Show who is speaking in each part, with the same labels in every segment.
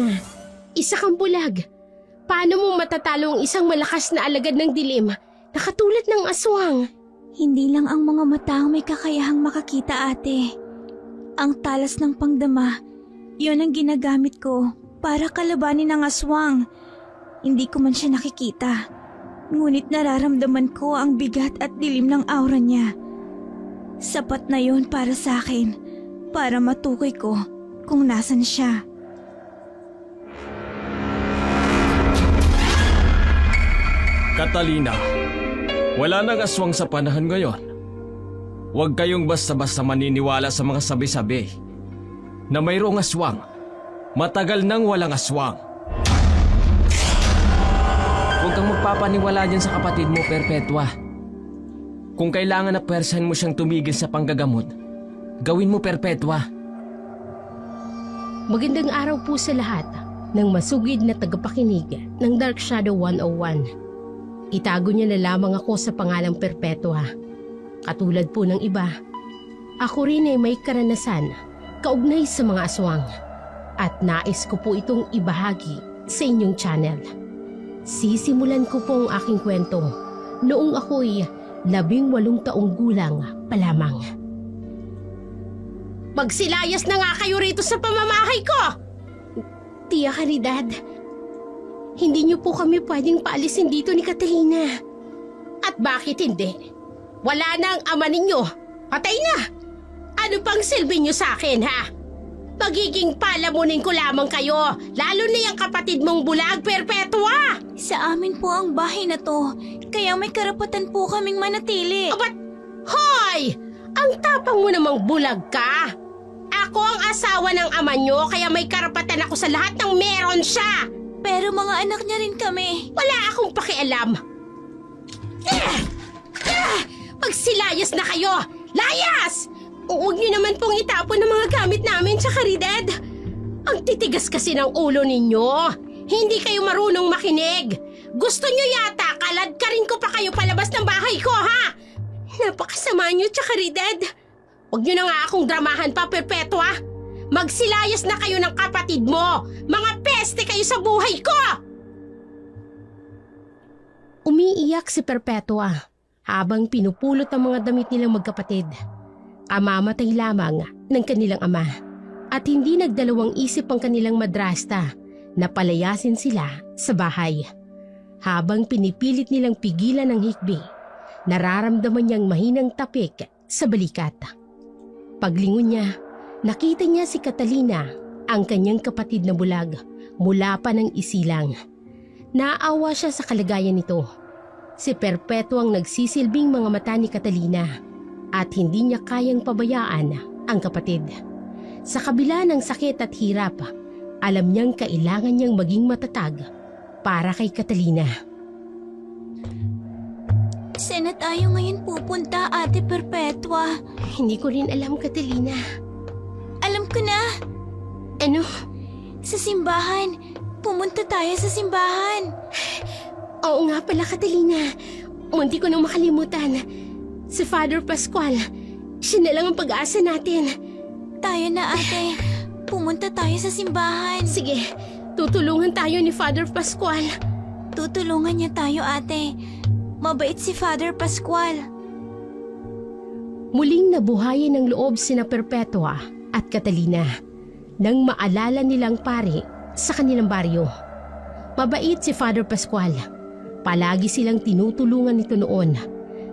Speaker 1: Catalina. Isa kang bulag. Paano mo matatalo ang isang malakas na alagad ng dilim na katulad ng aswang?
Speaker 2: Hindi lang ang mga mata ang may kakayahang makakita, ate. Ang talas ng pangdama, yun ang ginagamit ko para kalabanin ang aswang. Hindi ko man siya nakikita, ngunit nararamdaman ko ang bigat at dilim ng aura niya. Sapat na yun para sa akin, para matukoy ko kung nasan siya.
Speaker 3: Catalina, wala nang aswang sa panahon ngayon. Huwag kayong basta-basta maniniwala sa mga sabi-sabi na mayroong aswang. Matagal nang walang aswang. Huwag kang magpapaniwala dyan sa kapatid mo, Perpetua. Kung kailangan na persahan mo siyang tumigil sa panggagamot, gawin mo, Perpetua.
Speaker 1: Magandang araw po sa lahat ng masugid na tagapakinig ng Dark Shadow 101. Itago niya na lamang ako sa pangalang Perpetua. Katulad po ng iba, ako rin ay may karanasan kaugnay sa mga aswang at nais ko po itong ibahagi sa inyong channel. Sisimulan ko po ang aking kwento noong ako'y 18 taong gulang pa lamang. Magsilayas na nga kayo rito sa pamamahay ko! Tia Caridad, hindi niyo po kami pwedeng paalisin dito ni Catalina. At bakit hindi? Wala na ang ama ninyo. Patay na! Ano pang silbi niyo sa akin, ha? Magiging palamunin ko lamang kayo, lalo na yung kapatid mong bulag, Perpetua!
Speaker 2: Sa amin po ang bahay na to, kaya may karapatan po kaming manatili.
Speaker 1: Abat, hoy! Ang tapang mo namang bulag ka! Ako ang asawa ng ama niyo, kaya may karapatan ako sa lahat ng meron siya!
Speaker 2: Pero mga anak niya rin kami.
Speaker 1: Wala akong pakialam. Magsilayas na kayo! Layas! Huwag niyo naman pong itapon ng mga gamit namin sa Caridad. Ang titigas kasi ng ulo ninyo. Hindi kayo marunong makinig. Gusto niyo yata kaladkarin ko pa kayo palabas ng bahay ko, ha? Napakasama niyo sa Caridad. Huwag niyo na nga akong dramahan pa, Perpetua. Magsilayas na kayo ng kapatid mo! Mga peste kayo sa buhay ko! Umiiyak si Perpetua habang pinupulot ang mga damit nilang magkapatid. Kamamatay lamang ng kanilang ama at hindi nagdalawang isip ang kanilang madrasta na palayasin sila sa bahay. Habang pinipilit nilang pigilan ang hikbi, nararamdaman niyang mahinang tapik sa balikat. Paglingon niya, nakita niya si Catalina, ang kanyang kapatid na bulag, mula pa ng isilang. Naawa siya sa kalagayan nito. Si Perpetua ang nagsisilbing mga mata ni Catalina at hindi niya kayang pabayaan ang kapatid. Sa kabila ng sakit at hirap, alam niyang kailangan niyang maging matatag para kay Catalina.
Speaker 2: Saan na tayo ngayon pupunta, Ate Perpetua?
Speaker 1: Hindi ko rin alam, Catalina.
Speaker 2: Alam ko na!
Speaker 1: Ano?
Speaker 2: Sa simbahan! Pumunta tayo sa simbahan!
Speaker 1: Oo nga pala, Catalina. Munti ko nang makalimutan. Si Father Pascual, siya na lang ang pag-asa natin.
Speaker 2: Tayo na, ate. Pumunta tayo sa simbahan.
Speaker 1: Sige, tutulungan tayo ni Father Pascual.
Speaker 2: Tutulungan niya tayo, ate. Mabait si Father Pascual.
Speaker 1: Muling nabuhayan ng loob sina Perpetua at Catalina nang maalala nilang pari sa kanilang baryo. Mabait si Father Pascual. Palagi silang tinutulungan nito noon,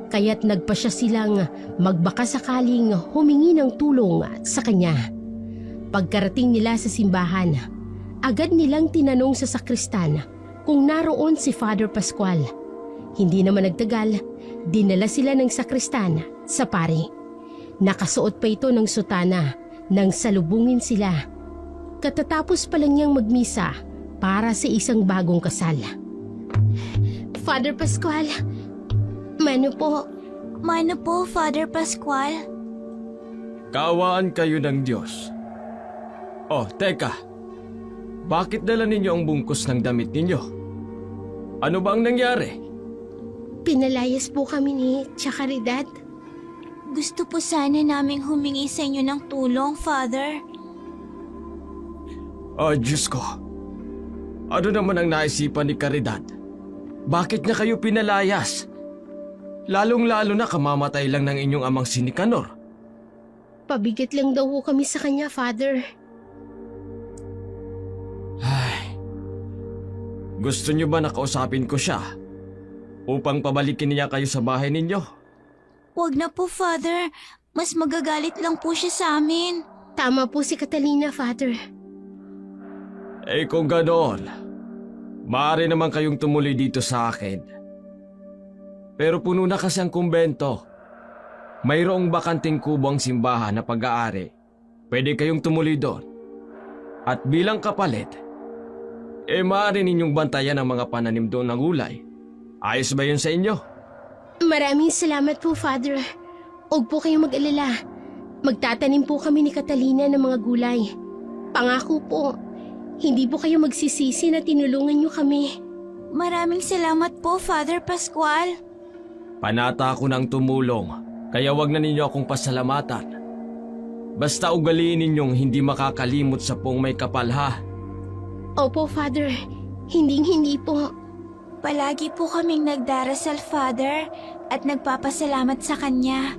Speaker 1: kaya't nagpa siya silang magbakasakaling humingi ng tulong sa kanya. Pagkarating nila sa simbahan, agad nilang tinanong sa sakristan kung naroon si Father Pascual. Hindi naman nagtagal, dinala sila ng sakristan sa pari. Nakasuot pa ito ng sutana nang salubungin sila. Katatapos pa lang niyang magmisa para sa isang bagong kasal. Father Pascual, mano po?
Speaker 2: Mano po, Father Pascual?
Speaker 3: Kaawaan kayo ng Diyos. Oh, teka. Bakit dala ninyo ang bungkus ng damit ninyo? Ano ba ang nangyari?
Speaker 1: Pinalayas po kami ni Caridad.
Speaker 2: Gusto po sana naming humingi sa inyo ng tulong, Father.
Speaker 3: Oh, Diyos ko. Ano naman ang naisipan ni Caridad? Bakit niya kayo pinalayas? Lalong-lalo na kamamatay lang ng inyong amang si Nicanor.
Speaker 1: Pabigat lang daw ho kami sa kanya, Father.
Speaker 3: Ay, gusto niyo ba nakausapin ko siya upang pabalikin niya kayo sa bahay ninyo?
Speaker 2: Wag na po, Father. Mas magagalit lang po siya sa amin.
Speaker 1: Tama po si Catalina, Father.
Speaker 3: Eh kung ganoon, maaari naman kayong tumuloy dito sa akin. Pero puno na kasi ang kumbento. Mayroong bakanting kubo ang simbahan na pag-aari. Pwede kayong tumuloy doon. At bilang kapalit, maaari ninyong bantayan ang mga pananim doon ng gulay. Ayos ba yun sa inyo?
Speaker 1: Maraming salamat po, Father. Huwag po kayong mag-alala. Magtatanim po kami ni Catalina ng mga gulay. Pangako po, hindi po kayo magsisisi na tinulungan niyo kami.
Speaker 2: Maraming salamat po, Father Pascual.
Speaker 3: Panata ako ng tumulong, kaya wag na ninyo akong pasalamatan. Basta ugaliin ninyong hindi makakalimot sa pong may kapal, ha?
Speaker 1: Opo, Father. Hindi po.
Speaker 2: Palagi po kaming nagdarasal, Father, at nagpapasalamat sa Kanya.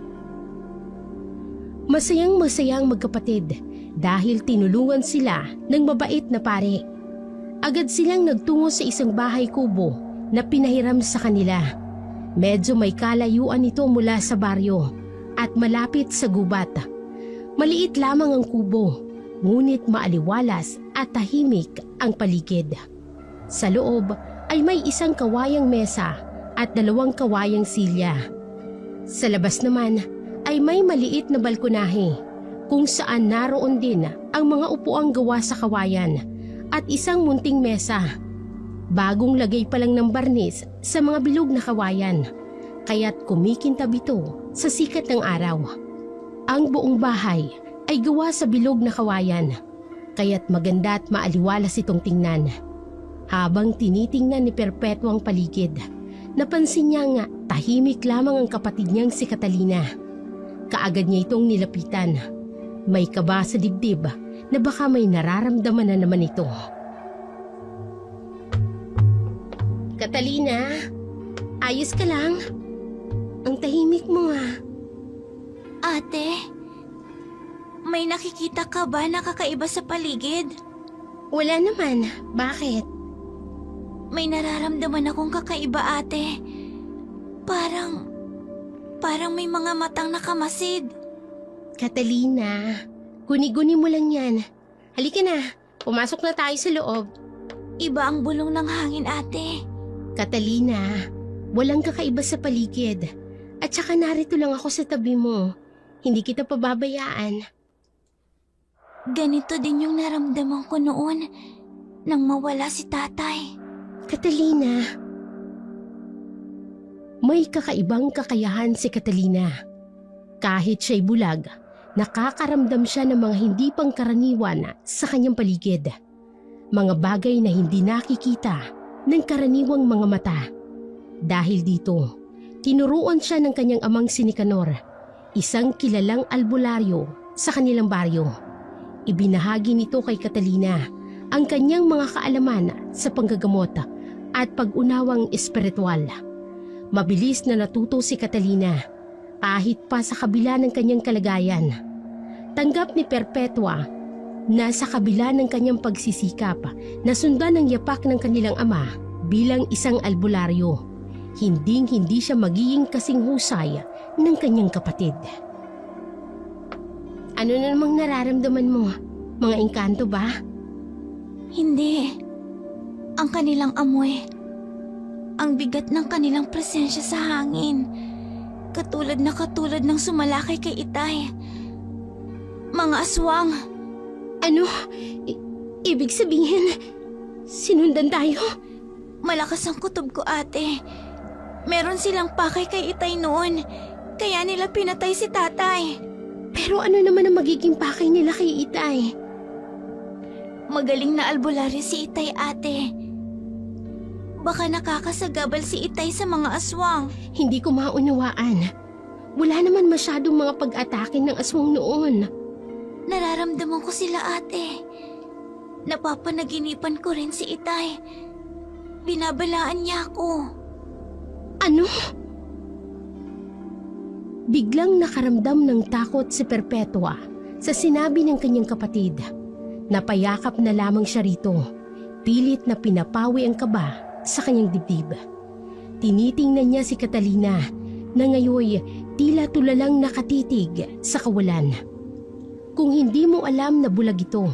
Speaker 1: Masayang-masayang magkapatid dahil tinulungan sila ng mabait na pare. Agad silang nagtungo sa isang bahay kubo na pinahiram sa kanila. Medyo may kalayuan ito mula sa baryo at malapit sa gubat. Maliit lamang ang kubo, ngunit maaliwalas at tahimik ang paligid. Sa loob ay may isang kawayang mesa at 2 kawayang silya. Sa labas naman ay may maliit na balkonahe kung saan naroon din ang mga upuang gawa sa kawayan at isang munting mesa. Bagong lagay pa lang ng barnis sa mga bilog na kawayan, kaya't kumikintab ito sa sikat ng araw. Ang buong bahay ay gawa sa bilog na kawayan, kaya't maganda at maaliwalas itong tingnan. Habang tinitingnan ni Perpetua ang paligid, napansin niya nga tahimik lamang ang kapatid niyang si Catalina. Kaagad niya itong nilapitan. May kaba sa dibdib na baka may nararamdaman na naman ito. Catalina, ayos ka lang? Ang tahimik mo ah.
Speaker 2: Ate, may nakikita ka ba na kakaiba sa paligid?
Speaker 1: Wala naman. Bakit?
Speaker 2: May nararamdaman akong kakaiba, ate. Parang may mga matang nakamasid.
Speaker 1: Catalina, guni-guni mo lang yan. Halika na, pumasok na tayo sa loob.
Speaker 2: Iba ang bulong ng hangin, ate.
Speaker 1: Catalina, walang kakaiba sa paligid. At saka narito lang ako sa tabi mo. Hindi kita pababayaan.
Speaker 2: Ganito din yung naramdaman ko noon nang mawala si tatay.
Speaker 1: Catalina, may kakaibang kakayahan si Catalina. Kahit siya'y bulag, nakakaramdam siya ng mga hindi pangkaraniwan sa kanyang paligid. Mga bagay na hindi nakikita ng karaniwang mga mata. Dahil dito, tinuruan siya ng kanyang amang si Nicanor, isang kilalang albularyo sa kanilang baryo. Ibinahagi nito kay Catalina ang kanyang mga kaalaman sa panggagamot at pag-unawang espiritual. Mabilis na natuto si Catalina kahit pa sa kabila ng kanyang kalagayan. Tanggap ni Perpetua na sa kabila ng kanyang pagsisikap na sundan ang yapak ng kanilang ama bilang isang albularyo, hindi siya magiging kasing husay ng kanyang kapatid. Ano na namang nararamdaman mo? Mga engkanto ba?
Speaker 2: Hindi. Ang kanilang amoy. Ang bigat ng kanilang presensya sa hangin. Katulad ng sumalakay kay Itay. Mga aswang.
Speaker 1: Ano? Ibig sabihin, sinundan tayo?
Speaker 2: Malakas ang kutob ko, ate. Meron silang pakay kay Itay noon. Kaya nila pinatay si tatay.
Speaker 1: Pero ano naman ang magiging pakay nila kay Itay?
Speaker 2: Magaling na albularyo si Itay, ate. Baka nakakasagabal si Itay sa mga aswang.
Speaker 1: Hindi ko maunawaan. Wala naman masyadong mga pag-atake ng aswang noon.
Speaker 2: Nararamdaman ko sila, ate. Napapanaginipan ko rin si Itay. Binabalaan niya ako.
Speaker 1: Ano? Biglang nakaramdam ng takot si Perpetua sa sinabi ng kanyang kapatid. Napayakap na lamang siya rito. Pilit na pinapawi ang kaba sa kanyang dibdib. Tinitingnan niya si Catalina na ngayoy tila tulalang nakatitig sa kawalan. Kung hindi mo alam na bulag ito,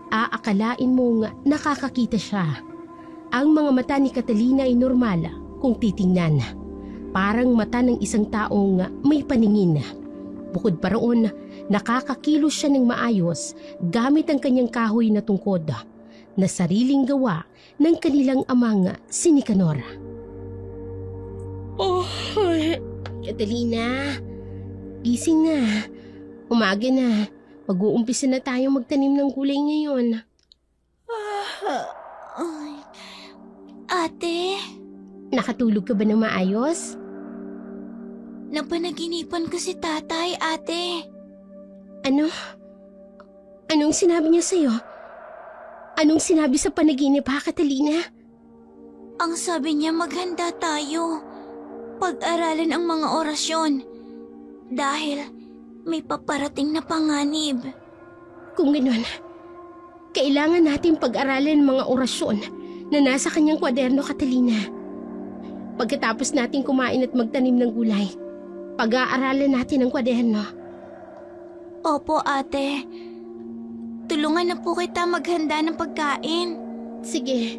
Speaker 1: aakalain mong nakakakita siya. Ang mga mata ni Catalina ay normal kung titingnan. Parang mata ng isang taong may paningin. Bukod pa roon, nakakakilos siya ng maayos gamit ang kanyang kahoy na tungkod na sariling gawa ng kanilang amang si Nicanor. Oh, Catalina, gising na. Umaga na. Mag-uumpisa na tayong magtanim ng gulay ngayon.
Speaker 2: Ate,
Speaker 1: Nakatulog ka ba ng maayos?
Speaker 2: napanaginipan ko si tatay, ate.
Speaker 1: Ano? Anong sinabi niya sa'yo? Anong sinabi sa panaginip ha, Catalina?
Speaker 2: Ang sabi niya maghanda tayo. Pag-aralan ang mga orasyon. Dahil may paparating na panganib.
Speaker 1: Kung gano'n, kailangan natin pag-aralan ang mga orasyon na nasa kanyang kwaderno, Catalina. Pagkatapos natin kumain at magtanim ng gulay, pag-aaralan natin ang kwaderno.
Speaker 2: Opo, ate. Tulungan na po kita maghanda ng pagkain.
Speaker 1: Sige,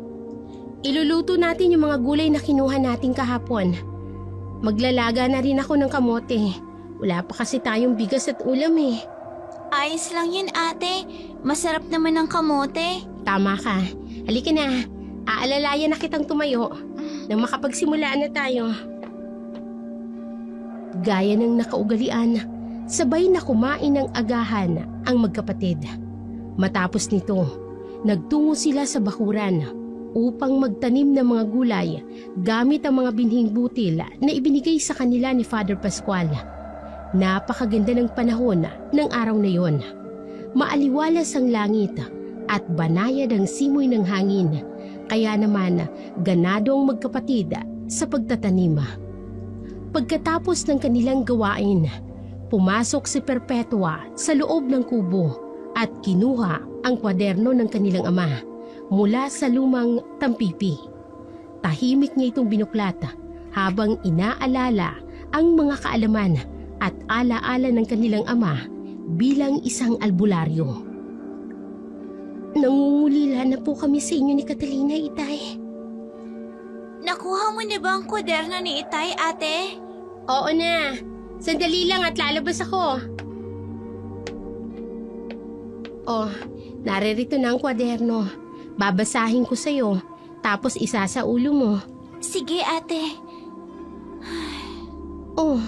Speaker 1: iluluto natin yung mga gulay na kinuha natin kahapon. Maglalaga na rin ako ng kamote. Wala pa kasi tayong bigas at ulam eh.
Speaker 2: Ayos lang yun, ate. Masarap naman ang kamote.
Speaker 1: Tama ka. Halika na. Aalalayan na kitang tumayo nang makapagsimula na tayo. Gaya ng nakaugalian, sabay na kumain ng agahan ang magkapatid. Matapos nito, nagtungo sila sa bakuran upang magtanim ng mga gulay gamit ang mga binhing butil na ibinigay sa kanila ni Father Pascual. Napakaganda ng panahon ng araw na yon. Maaliwalas ang langit at banayad ang simoy ng hangin. Kaya naman ganado ang magkapatid sa pagtatanim. Pagkatapos ng kanilang gawain, pumasok si Perpetua sa loob ng kubo at kinuha ang kwaderno ng kanilang ama mula sa lumang tampipi. Tahimik niya itong binuklat habang inaalala ang mga kaalaman at alaala ng kanilang ama bilang isang albularyo. Nangungulila na po kami sa inyo ni Catalina, Itay.
Speaker 2: Nakuha mo na ba ang kwaderno ni Itay, ate?
Speaker 1: Oo na. Sandali lang at lalabas ako. Oh, naririto na ang kwaderno. Babasahin ko sa'yo, tapos isa sa ulo mo.
Speaker 2: Sige, ate.
Speaker 1: Oh,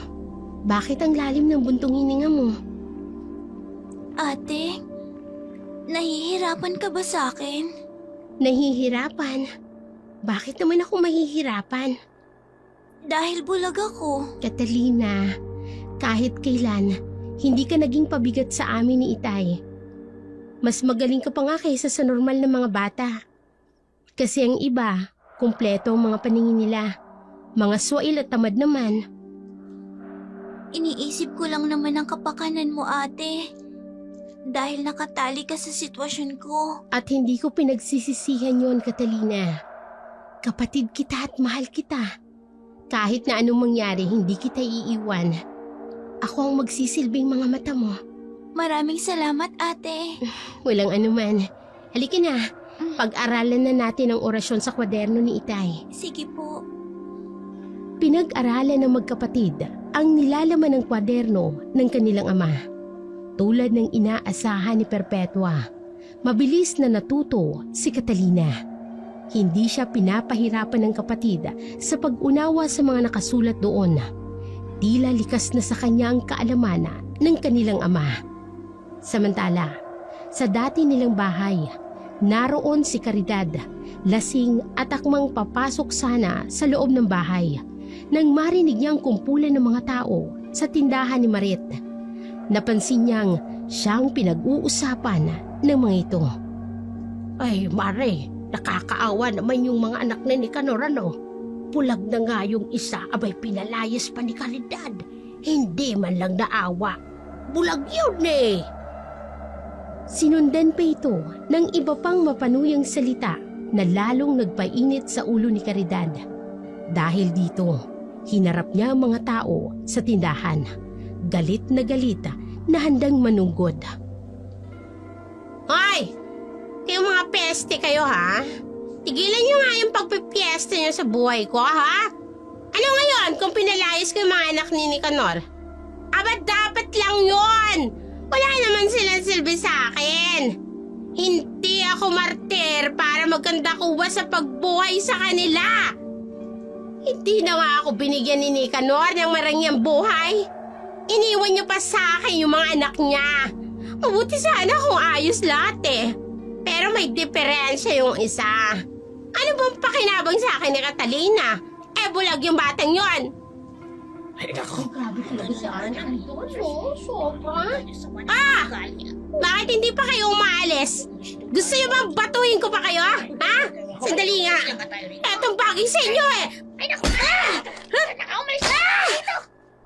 Speaker 1: bakit ang lalim ng buntong hininga mo?
Speaker 2: Ate, nahihirapan ka ba sa akin?
Speaker 1: Nahihirapan? Bakit naman ako mahihirapan?
Speaker 2: Dahil bulag ako.
Speaker 1: Catalina, kahit kailan, hindi ka naging pabigat sa amin ni Itay. Mas magaling ka pa nga kaysa sa normal na mga bata. Kasi ang iba, kumpleto ang mga paningin nila. Mga swail at tamad naman.
Speaker 2: Iniisip ko lang naman ang kapakanan mo, ate. Dahil nakatali ka sa sitwasyon ko.
Speaker 1: At hindi ko pinagsisisihan yon, Catalina. Kapatid kita at mahal kita. Kahit na anong mangyari, hindi kita iiwan. Ako ang magsisilbing mga mata mo.
Speaker 2: Maraming salamat, ate.
Speaker 1: Walang anuman. Halika na. Pag-aralan na natin ang orasyon sa kwaderno ni Itay.
Speaker 2: Sige po.
Speaker 1: Pinag-aralan ng magkapatid ang nilalaman ng kwaderno ng kanilang ama. Tulad ng inaasahan ni Perpetua, mabilis na natuto si Catalina. Hindi siya pinapahirapan ng kapatid sa pag-unawa sa mga nakasulat doon. Tila likas na sa kanya ang kaalaman ng kanilang ama. Samantala, sa dati nilang bahay, naroon si Caridad, lasing at akmang papasok sana sa loob ng bahay nang marinig niyang kumpulan ng mga tao sa tindahan ni Marit. Napansin niyang siyang pinag-uusapan ng mga ito. Ay, Mare, nakakaawa naman yung mga anak na ni Canor, ano? Bulag na nga yung isa, abay pinalayas pa ni Caridad. Hindi man lang naawa. Bulag yun eh! Sinundan pa ito ng iba pang mapanuyang salita na lalong nagpainit sa ulo ni Caridad. Dahil dito, hinarap niya ang mga tao sa tindahan. Galit na handang manunggod. Hoy! Kayong mga peste kayo, ha? Tigilan niyo nga yung pagpipiesta niyo sa buhay ko, ha? Ano ngayon kung pinalayas ko yung mga anak ni Nicanor? Aba, dapat lang yun! Wala naman silang silbi sa akin. Hindi ako martir para magkanda kuwa sa pagbuhay sa kanila. Hindi na nga ako binigyan ni Nicanor ng marangyang buhay. Iniwan niyo pa sa akin yung mga anak niya. Mabuti sana kung ayos lahat eh. Pero may diferensya yung isa. Ano bang pakinabang sa akin ni Catalina? Eh, bulag yung batang yon.
Speaker 3: Ay, nako.
Speaker 1: Ah! Bakit hindi pa kayo umaalis? Gusto niyo bang batuhin ko pa kayo? Ha? Sandali nga. Etong bagay sa inyo eh. Ay, naku! Umalis ka rito!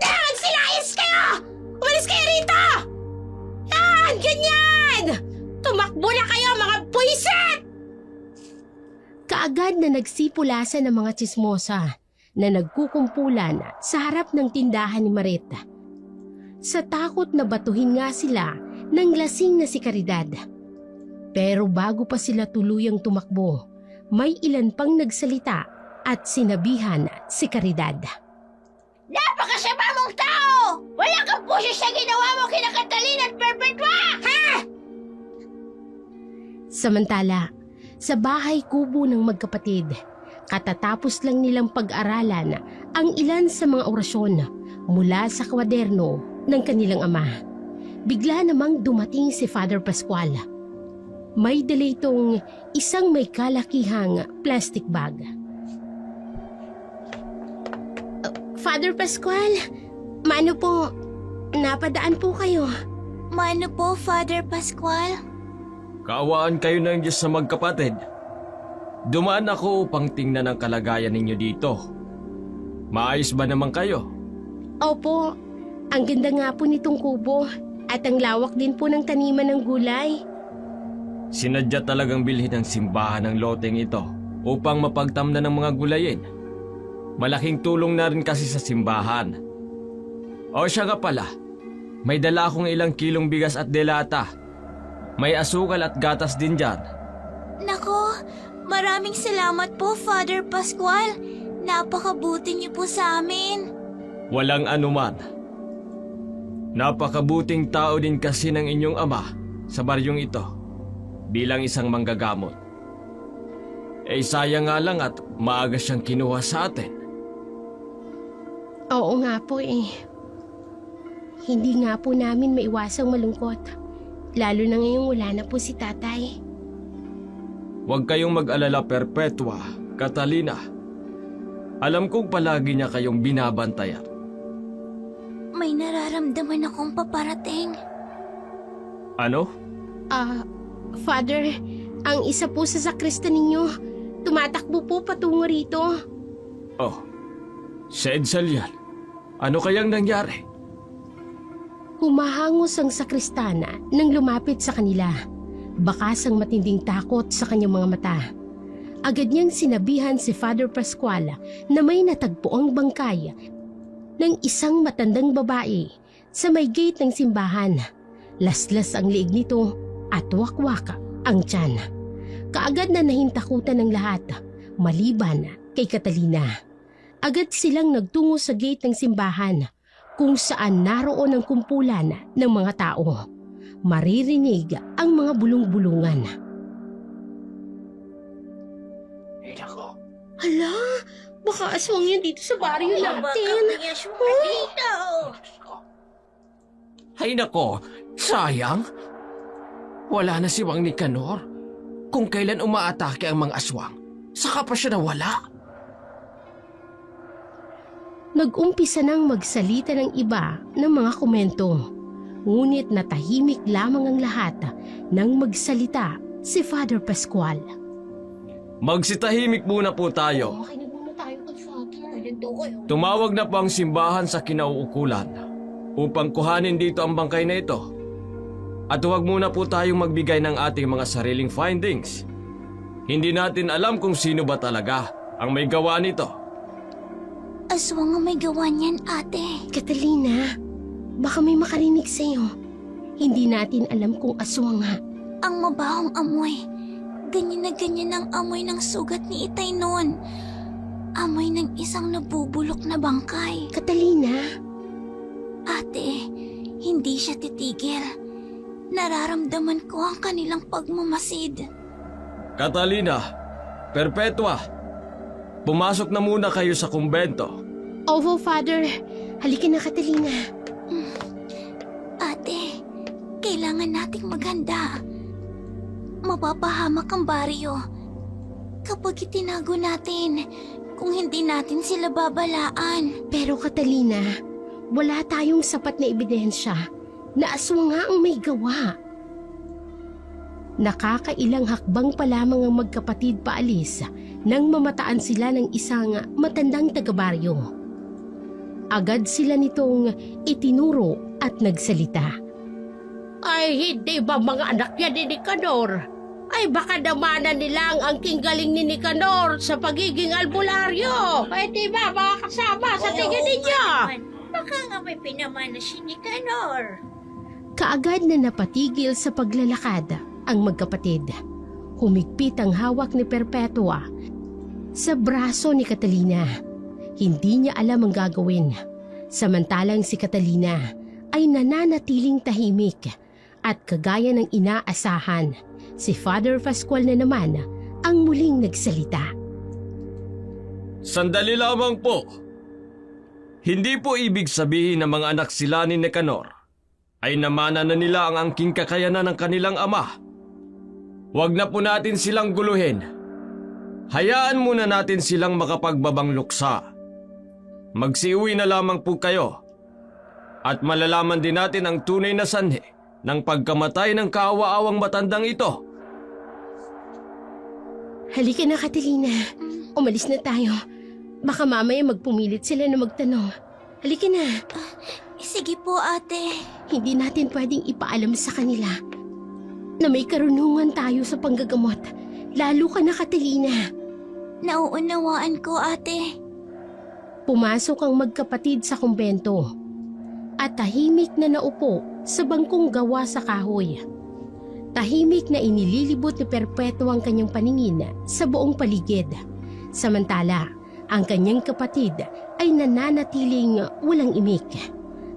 Speaker 1: Magsilayas kayo! Umalis kayo rito! Yan! Ganyan! Tumakbo na kayo, mga buwisit! Kaagad na nagsipulasan ng mga tsismosa na nagkukumpulan sa harap ng tindahan ni Marita. Sa takot na batuhin nga sila ng lasing na si Caridad. Pero bago pa sila tuluyang tumakbo, may ilan pang nagsalita at sinabihan si Caridad. Napakasama mong tao! Wala kang puso sa ginawa mo kina Catalina at Perpetua! Ha? Samantala, sa bahay kubo ng magkapatid, katatapos lang nilang pag-aralan ang ilan sa mga orasyon mula sa kwaderno ng kanilang ama. Bigla namang dumating si Father Pascual. May dala itong isang may kalakihang plastic bag. Father Pascual, mano po, napadaan po kayo.
Speaker 2: Mano po, Father Pascual?
Speaker 3: Kaawaan kayo ng Diyos sa magkapatid. Dumaan ako upang tingnan ang kalagayan ninyo dito. Maayos ba naman kayo?
Speaker 1: Opo, ang ganda nga po nitong kubo at ang lawak din po ng taniman ng gulay.
Speaker 3: Sinadya talagang bilhin ng simbahan ng loteng ito upang mapagtamnan ng mga gulayin. Malaking tulong na rin kasi sa simbahan. O siya nga pala, may dala akong ilang kilong bigas at delata. May asukal at gatas din dyan.
Speaker 2: Nako, maraming salamat po, Father Pascual. Napakabuti niyo po sa amin.
Speaker 3: Walang anuman. Napakabuting tao din kasi ng inyong ama sa baryong ito bilang isang manggagamot. Eh sayang nga lang at maaga siyang kinuha sa atin.
Speaker 1: Oo nga po eh. Hindi nga po namin maiwasang malungkot. Lalo na ngayong wala na po si tatay.
Speaker 3: Huwag kayong mag-alala, Perpetua, Catalina. Alam kong palagi niya kayong binabantayan.
Speaker 2: May nararamdaman akong paparating.
Speaker 3: Ano?
Speaker 1: Father, ang isa po sa sakrista ninyo, tumatakbo po patungo rito.
Speaker 3: Oh, si Edsel yan. Ano kayang nangyari?
Speaker 1: Humahangos ang sakristana nang lumapit sa kanila. Bakas ang matinding takot sa kanyang mga mata. Agad niyang sinabihan si Father Pascual na may natagpuang bangkay ng isang matandang babae sa may gate ng simbahan. Laslas ang liig nito at wakwak ang tiyan. Kaagad na nahintakutan ng lahat, maliban kay Catalina. Agad silang nagtungo sa gate ng simbahan kung saan naroon ang kumpulan ng mga tao. Maririnig ang mga bulong-bulungan. Hala, baka aswang yan dito sa baryo natin.
Speaker 3: Ay nako, sayang. Wala na si Mang Nicanor. Kung kailan umaatake ang mga aswang, saka pa siya nawala.
Speaker 1: Nag-umpisa nang magsalita ng iba ng mga komento. Ngunit natahimik lamang ang lahat nang magsalita si Father Pascual.
Speaker 3: Magsitahimik muna po tayo.
Speaker 1: Makinig muna tayo kay Father.
Speaker 3: Tumawag na po ang simbahan sa kinauukulan upang kuhanin dito ang bangkay na ito. At huwag muna po tayong magbigay ng ating mga sariling findings. Hindi natin alam kung sino ba talaga ang may gawa nito.
Speaker 2: Aswang ang may gawa niyan, ate.
Speaker 1: Catalina, baka may makarinig sa'yo. Hindi natin alam kung aswang nga.
Speaker 2: Ang mabahong amoy. Ganyan na ganyan ang amoy ng sugat ni Itay noon. Amoy ng isang nabubulok na bangkay.
Speaker 1: Catalina,
Speaker 2: Ate, hindi siya titigil. Nararamdaman ko ang kanilang pagmamasid.
Speaker 3: Catalina, Perpetua, pumasok na muna kayo sa kumbento.
Speaker 1: Opo, Father. Halika na, Catalina.
Speaker 2: Ate, kailangan nating maghanda. Mapapahamak ang baryo. Kapag itinago natin, kung hindi natin sila babalaan.
Speaker 1: Pero, Catalina, wala tayong sapat na ebidensya na aswang nga ang may gawa. Nakakailang hakbang pa lamang ang magkapatid paalis nang mamataan sila ng isang matandang taga-baryo. Agad sila nitong itinuro at nagsalita. Ay, hindi ba mga anak niya ni Nicanor? Ay, baka damanan nila ang angking galing ni Nicanor sa pagiging albularyo. Ay, di ba mga kasama sa tingin ninyo?
Speaker 2: Baka nga may pinamana si Nicanor.
Speaker 1: Kaagad na napatigil sa paglalakad ang magkapatid. Humigpit ang hawak ni Perpetua sa braso ni Catalina. Hindi niya alam ang gagawin. Samantalang si Catalina ay nananatiling tahimik at kagaya ng inaasahan, si Father Pascual na naman ang muling nagsalita.
Speaker 3: Sandali lamang po. Hindi po ibig sabihin na mga anak sila ni Nicanor ay namana na nila ang angking kakayanan ng kanilang ama. Huwag na po natin silang guluhin. Hayaan muna natin silang makapagbabang luksa. Magsiuwi na lamang po kayo. At malalaman din natin ang tunay na sanhi ng pagkamatay ng kaawa-awang matandang ito.
Speaker 1: Halika na, Catalina. Umalis na tayo. Baka mamaya magpumilit sila na magtanong. Halika na.
Speaker 2: Sige po, ate.
Speaker 1: Hindi natin pwedeng ipaalam sa kanila na may karunungan tayo sa panggagamot. Lalo ka na, Catalina.
Speaker 2: Nauunawaan ko, ate.
Speaker 1: Pumasok ang magkapatid sa kumbento at tahimik na naupo sa bangkong gawa sa kahoy. Tahimik na inililibot ni Perpetua ang kanyang paningin sa buong paligid. Samantala, ang kanyang kapatid ay nananatiling walang imik.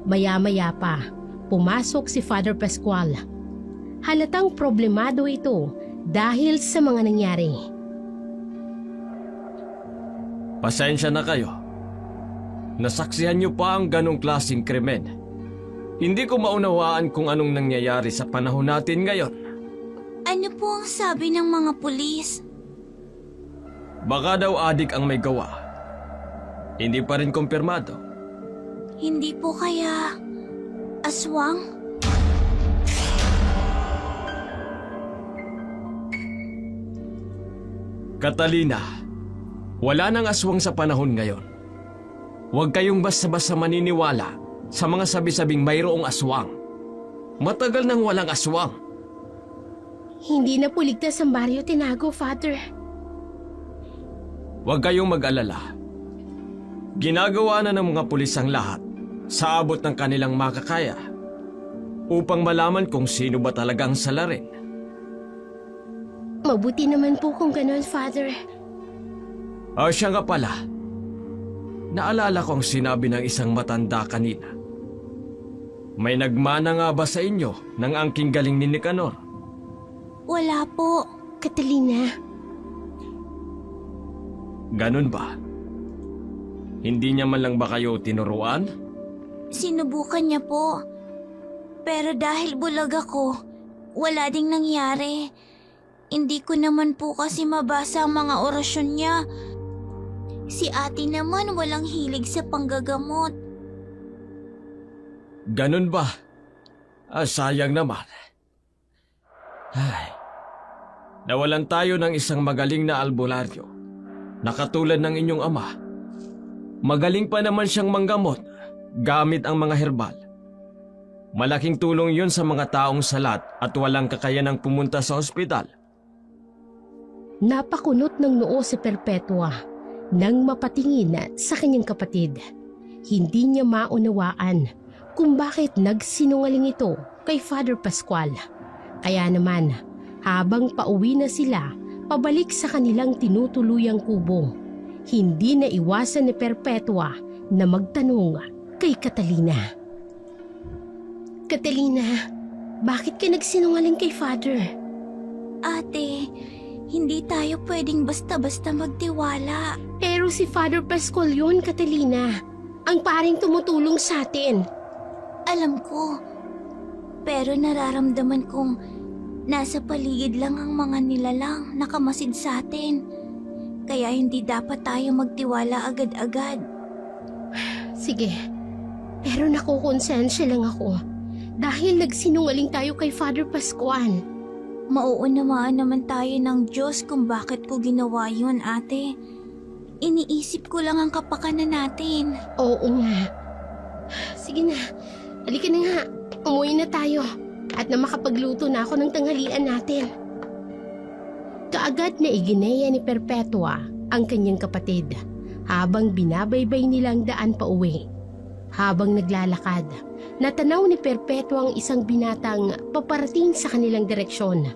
Speaker 1: Maya-maya pa, pumasok si Father Pascual. Halatang problemado ito dahil sa mga nangyari.
Speaker 3: Pasensya na kayo. Nasaksihan niyo pa ang ganong klaseng krimen. Hindi ko maunawaan kung anong nangyayari sa panahon natin ngayon.
Speaker 2: Ano po ang sabi ng mga pulis?
Speaker 3: Baka daw adik ang may gawa. Hindi pa rin kumpirmado.
Speaker 2: Hindi po kaya aswang?
Speaker 3: Catalina, wala nang aswang sa panahon ngayon. Huwag kayong basta-basta maniniwala sa mga sabi-sabing mayroong aswang. Matagal nang walang aswang.
Speaker 1: Hindi na po ligtas ang baryo tinago, Father.
Speaker 3: Huwag kayong mag-alala. Ginagawa na ng mga pulis ang lahat sa abot ng kanilang makakaya upang malaman kung sino ba talagang salarin.
Speaker 1: Mabuti naman po kung ganon, Father.
Speaker 3: Siya nga pala. Naalala ko ang sinabi ng isang matanda kanina. May nagmana nga ba sa inyo ng angking galing ni Nicanor?
Speaker 2: Wala po.
Speaker 1: Catalina,
Speaker 3: Ganun ba? Hindi niya man lang ba kayo tinuruan?
Speaker 2: Sinubukan niya po. Pero dahil bulag ako, wala ding nangyari. Hindi ko naman po kasi mabasa ang mga orasyon niya. Si ate naman walang hilig sa panggagamot.
Speaker 3: Ganun ba? Sayang naman. Ay, nawalan tayo ng isang magaling na albularyo na katulad ng inyong ama. Magaling pa naman siyang manggamot gamit ang mga herbal. Malaking tulong yun sa mga taong salat at walang kakayanang pumunta sa ospital.
Speaker 1: Napakunot ng noo si Perpetua nang mapatingin sa kanyang kapatid. Hindi niya maunawaan kung bakit nagsinungaling ito kay Father Pascual. Kaya naman, habang pauwi na sila pabalik sa kanilang tinutuluyang kubo, hindi na iwasan ni Perpetua na magtanong kay Catalina. Catalina, bakit ka nagsinungaling kay Father?
Speaker 2: Ate, hindi tayo pwedeng basta-basta magtiwala.
Speaker 1: Pero si Father Pascual yun, Catalina. Ang paring tumutulong sa atin.
Speaker 2: Alam ko, pero nararamdaman kong nasa paligid lang ang mga nilalang nakamasid sa atin. Kaya hindi dapat tayo magtiwala agad-agad.
Speaker 1: Sige, pero nakukonsensya lang ako dahil nagsinungaling tayo kay Father Pascual.
Speaker 2: Mauunawaan naman tayo ng Diyos kung bakit ko ginawa yun, ate. Iniisip ko lang ang kapakanan natin.
Speaker 1: Oo nga. Sige na, halika na nga. Umuwi na tayo at na makapagluto na ako ng tanghalian natin. Kaagad na igineya ni Perpetua ang kanyang kapatid habang binabaybay nilang daan pa uwi. Habang naglalakad, natanaw ni Perpetua ang isang binatang paparating sa kanilang direksyon.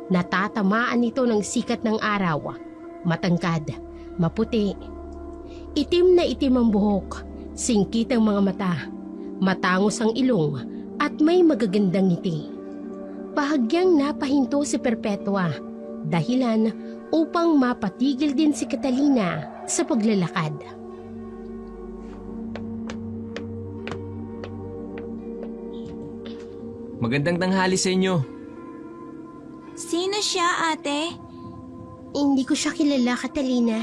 Speaker 1: Natatamaan ito ng sikat ng araw. Matangkad, maputi. Itim na itim ang buhok, singkit ang mga mata, matangos ang ilong at may magagandang ngiti. Bahagyang napahinto si Perpetua, dahilan upang mapatigil din si Catalina sa paglalakad.
Speaker 3: Magandang tanghali sa inyo.
Speaker 2: Sino siya, ate?
Speaker 1: Hindi ko siya kilala, Catalina.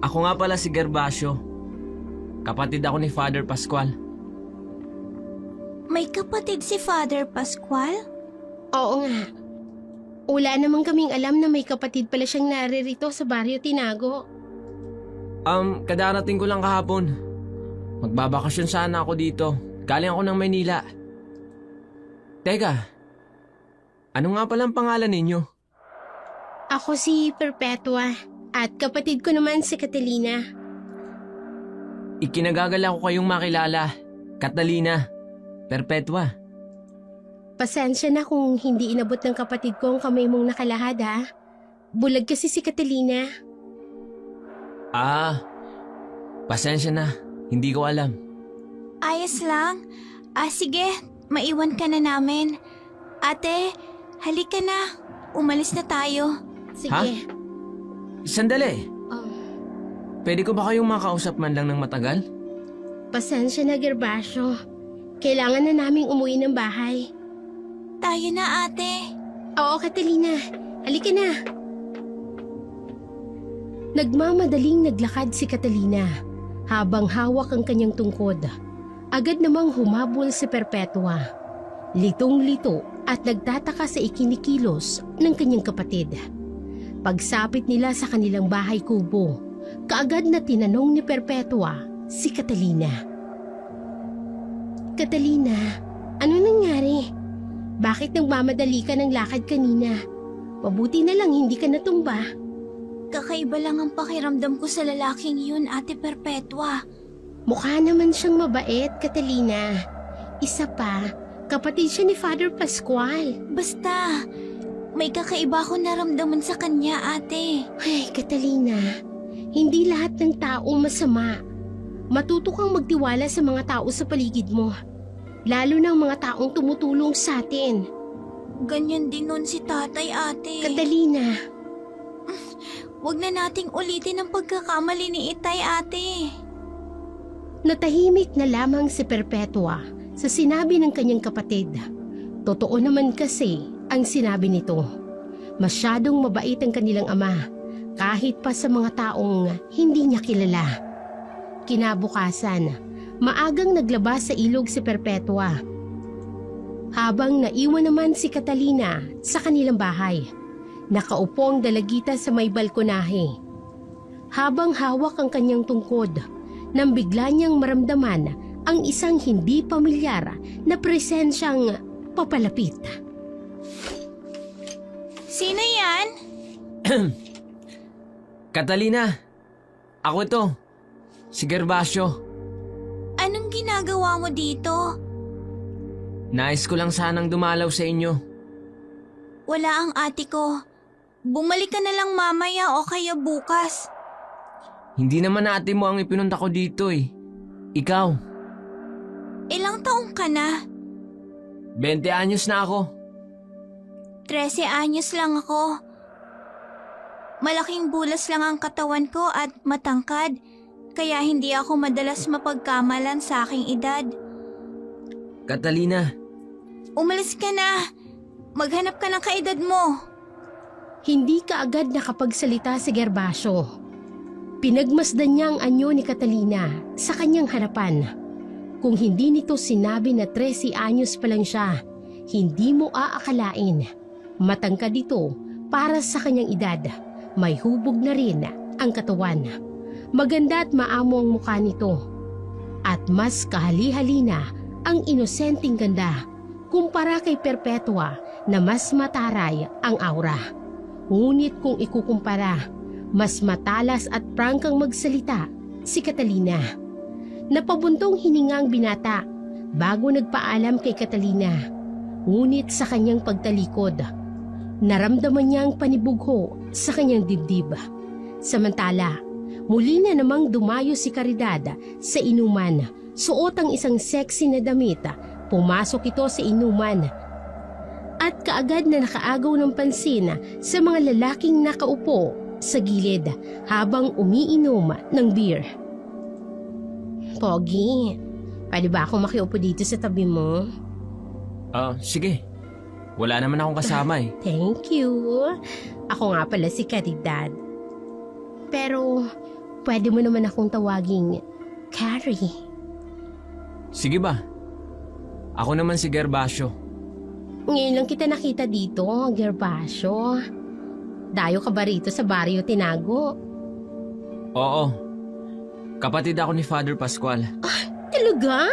Speaker 3: Ako nga pala si Gervasio. Kapatid ako ni Father Pascual.
Speaker 2: May kapatid si Father Pascual?
Speaker 1: Oo nga. Wala naman kaming alam na may kapatid pala siyang naririto sa Barrio Tinago.
Speaker 3: Kadarating ko lang kahapon. Magbabakasyon sana ako dito. Galing ako ng Maynila. Teka, ano nga pala ang pangalan ninyo?
Speaker 1: Ako si Perpetua at kapatid ko naman si Catalina.
Speaker 3: Ikinagagala ko kayong makilala. Catalina, Perpetua.
Speaker 1: Pasensya na kung hindi inabot ng kapatid ko ang kamay mong nakalahad ha. Bulag kasi si Catalina.
Speaker 3: Pasensya na. Hindi ko alam.
Speaker 2: Ayos lang. Sige, maiwan ka na namin. Ate, halika na. Umalis na tayo.
Speaker 1: Sige.
Speaker 3: Sandali.
Speaker 1: Oh,
Speaker 3: Pwede ko ba kayong makausap man lang ng matagal?
Speaker 1: pasensya na, Gervasio. Kailangan na naming umuwi ng bahay.
Speaker 2: Tayo na, ate.
Speaker 1: Oo, Catalina. Halika na. Nagmamadaling naglakad si Catalina habang hawak ang kanyang tungkod. Agad namang humabol si Perpetua. Litong-lito at nagtataka sa ikinikilos ng kanyang kapatid. Pagsapit nila sa kanilang bahay kubo, kaagad na tinanong ni Perpetua si Catalina. Catalina, ano nangyari? Bakit nagmamadali ka ng lakad kanina? Mabuti na lang hindi ka natumba.
Speaker 2: Kakaiba lang ang pakiramdam ko sa lalaking yun, ate Perpetua.
Speaker 1: Mukha naman siyang mabait, Catalina. Isa pa, kapatid siya ni Father Pascual.
Speaker 2: Basta, may kakaiba ko naramdaman sa kanya, ate.
Speaker 1: Ay, Catalina, hindi lahat ng tao masama. Matuto kang magtiwala sa mga tao sa paligid mo. Lalo na ang mga taong tumutulong sa atin.
Speaker 2: Ganyan din nun si tatay, ate.
Speaker 1: Catalina,
Speaker 2: Huwag na nating ulitin ang pagkakamali ni Itay, ate.
Speaker 1: natahimik na lamang si Perpetua sa sinabi ng kanyang kapatid. Totoo naman kasi ang sinabi nito. Masyadong mabait ang kanilang ama kahit pa sa mga taong hindi niya kilala. Kinabukasan, maagang naglabas sa ilog si Perpetua. Habang naiwan naman si Catalina sa kanilang bahay, Nakaupo ang dalagita sa may balkonahe. Habang hawak ang kanyang tungkod, nang bigla niyang maramdaman ang isang hindi pamilyar na presensyang papalapit.
Speaker 2: Sino yan?
Speaker 3: Catalina, ako ito. Si Gervasio.
Speaker 2: Anong ginagawa mo dito?
Speaker 3: Nais ko lang sanang dumalaw sa inyo.
Speaker 2: Wala ang ate ko. Bumalik ka na lang mamaya o kaya bukas.
Speaker 3: Hindi naman ate mo ang ipinunta ko dito eh. Ikaw,
Speaker 2: Ilang taong ka na?
Speaker 3: 20 anyos na ako.
Speaker 2: 13 anyos lang ako. Malaking bulas lang ang katawan ko at matangkad, kaya hindi ako madalas mapagkamalan sa aking edad.
Speaker 3: Catalina,
Speaker 2: Umalis ka na! Maghanap ka ng kaedad mo!
Speaker 1: Hindi kaagad nakapagsalita si Gervasio. Pinagmasdan niya ang anyo ni Catalina sa kanyang harapan. Kung hindi nito sinabi na 13 anyos pa lang siya, hindi mo aakalain. Matangkad ito para sa kanyang edad. May hubog na rin ang katawan. Maganda at maamo ang mukha nito. At mas kahali-halina ang inosenteng ganda kumpara kay Perpetua na mas mataray ang aura. Ngunit kung ikukumpara, mas matalas at prangkang magsalita si Catalina. Napabuntong hiningang binata bago nagpaalam kay Catalina. Ngunit sa kanyang pagtalikod, naramdaman niya ang panibugho sa kanyang dibdib. Samantala, muli na namang dumayo si Caridad sa inuman. Suot ang isang sexy na damit. Pumasok ito sa inuman. At kaagad na nakaagaw ng pansin sa mga lalaking nakaupo sa gilid habang umiinom ng beer. Pogi, pwede ba akong makiupo dito sa tabi mo?
Speaker 3: Sige. Wala naman akong kasama eh.
Speaker 1: Thank you. Ako nga pala si Caridad. Pero pwede mo naman akong tawaging Carrie.
Speaker 3: Sige ba? Ako naman si Gervasio.
Speaker 1: Ngayon lang kita nakita dito, Gervasio. Dayo ka ba rito sa Barrio Tinago?
Speaker 3: Oo. Kapatid ako ni Father Pascual.
Speaker 1: Talaga?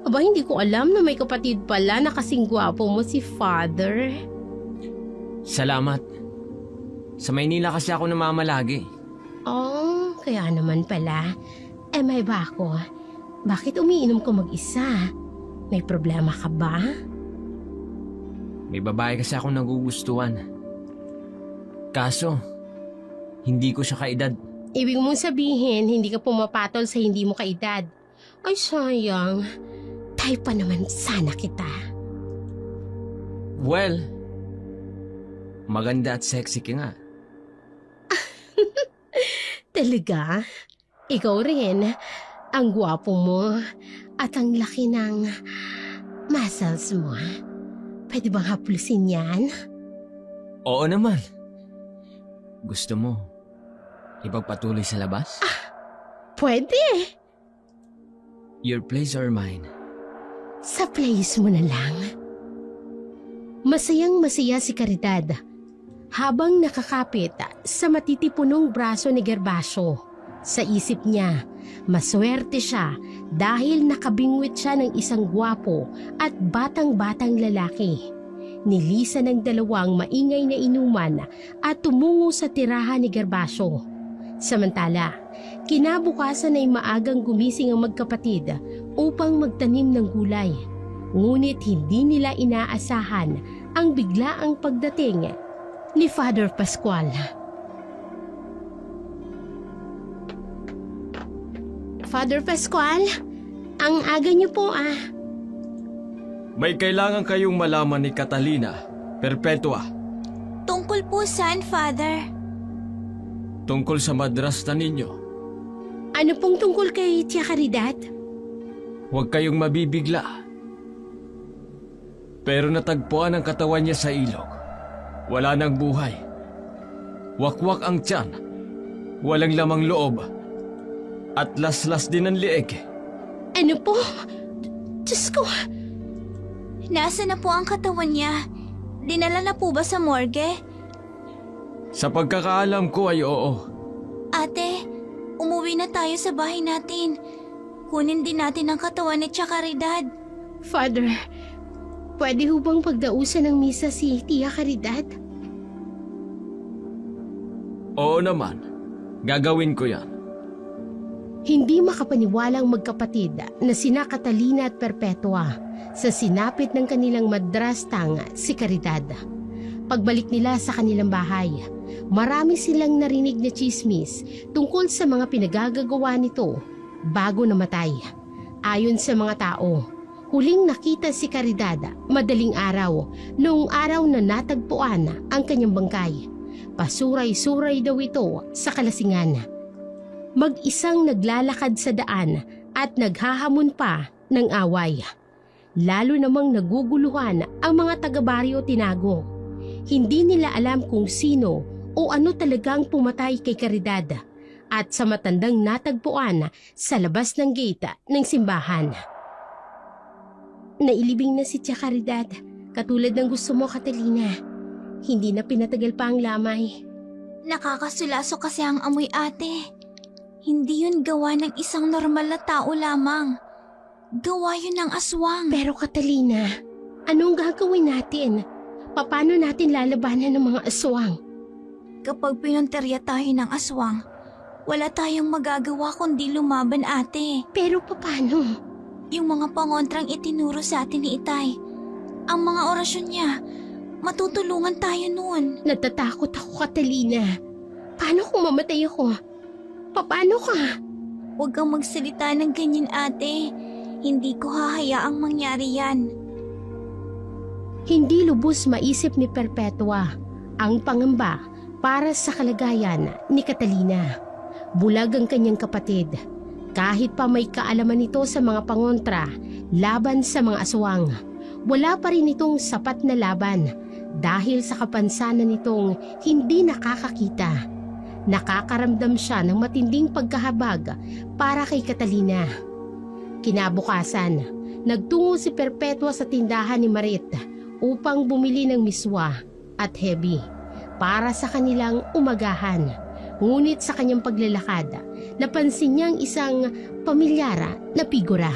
Speaker 1: Aba, hindi ko alam na may kapatid pala na kasing gwapo mo si Father.
Speaker 3: Salamat. Sa Maynila kasi ako namamalagi.
Speaker 1: Oh, kaya naman pala. May ba ako? Bakit umiinom ko mag-isa? May problema ka ba?
Speaker 3: May babae kasi akong nagugustuhan. Kaso, hindi ko siya kaedad.
Speaker 1: Ibig mong sabihin, hindi ka pumapatol sa hindi mo kaedad. Ay, sayang. Type pa naman sana kita.
Speaker 3: Well, maganda at sexy ka nga.
Speaker 1: Talaga? Ikaw rin. Ang gwapo mo at ang laki ng muscles mo. Pwede bang haplusin yan?
Speaker 3: Oo naman. Gusto mo ipagpatuloy sa labas?
Speaker 1: Pwede.
Speaker 3: Your place or mine?
Speaker 1: Sa place mo na lang. Masayang masaya si Caridad habang nakakapit sa matitipunong braso ni Gervasio. Sa isip niya, maswerte siya dahil nakabingwit siya ng isang gwapo at batang-batang lalaki. Nilisan ng dalawang maingay na inuman at tumungo sa tirahan ni Gervasio. Samantala, kinabukasan ay maagang gumising ang magkapatid upang magtanim ng gulay. Ngunit hindi nila inaasahan ang biglaang pagdating ni Father Pascual. Father Pascual, ang aga niyo po
Speaker 3: May kailangan kayong malaman ni Catalina, Perpetua,
Speaker 2: Tungkol po saan, Father?
Speaker 3: tungkol sa madrasta ninyo.
Speaker 1: Ano pong tungkol kay Tia Caridad?
Speaker 3: Huwag kayong mabibigla. Pero natagpuan ang katawan niya sa ilog. Wala nang buhay. Wakwak ang tiyan. Walang lamang loob. At laslas din ang lieg.
Speaker 1: Ano po? Diyos ko,
Speaker 2: Nasa na po ang katawan niya? Dinala na po ba sa morgue?
Speaker 3: Sa pagkakaalam ko ay oo.
Speaker 2: Ate, umuwi na tayo sa bahay natin. Kunin din natin ang katawan ni Tia Caridad.
Speaker 1: Father, pwede ho bang pagdausan ng misa si Tia Caridad?
Speaker 3: Oo naman. Gagawin ko yan.
Speaker 1: Hindi makapaniwalang magkapatid na sina Catalina at Perpetua sa sinapit ng kanilang madrastang si Caridad. Pagbalik nila sa kanilang bahay, marami silang narinig na chismis tungkol sa mga pinagagagawa nito bago namatay. Ayon sa mga tao, huling nakita si Caridad madaling araw noong araw na natagpuan ang kanyang bangkay. Pasuray-suray daw ito sa kalasingan. Mag-isang naglalakad sa daan at naghahamon pa ng away. Lalo namang naguguluhan ang mga taga-baryo Tinago. Hindi nila alam kung sino o ano talagang pumatay kay Caridad at sa matandang natagpuan sa labas ng gate ng simbahan. Nailibing na si Tia Caridad, katulad ng gusto mo, Catalina. Hindi na pinatagal pa ang lamay.
Speaker 2: Nakakasulaso kasi ang amoy, ate. Hindi yun gawa ng isang normal na tao lamang. Gawa yun ng aswang.
Speaker 1: Pero Catalina, anong gagawin natin? Paano natin lalabanan ng mga aswang?
Speaker 2: Kapag pinunterya tayo ng aswang, wala tayong magagawa kundi lumaban, ate.
Speaker 1: Pero paano?
Speaker 2: Yung mga pangontrang itinuro sa atin ni Itay, ang mga orasyon niya, matutulungan tayo noon.
Speaker 1: Natatakot ako, Catalina. Paano kung mamatay ako? Paano ka?
Speaker 2: Huwag kang magsalita ng ganyan, ate. Hindi ko hahayaang mangyari yan.
Speaker 1: Hindi lubos maisip ni Perpetua ang pangamba para sa kalagayan ni Catalina. Bulag ang kanyang kapatid. Kahit pa may kaalaman ito sa mga pangontra laban sa mga aswang, wala pa rin itong sapat na laban dahil sa kapansanan nitong hindi nakakakita. Nakakaramdam siya ng matinding pagkahabag para kay Catalina. Kinabukasan, nagtungo si Perpetua sa tindahan ni Marit upang bumili ng miswa at hebi para sa kanilang umagahan. Ngunit sa kanyang paglalakad, napansin niyang isang pamilyara na figura.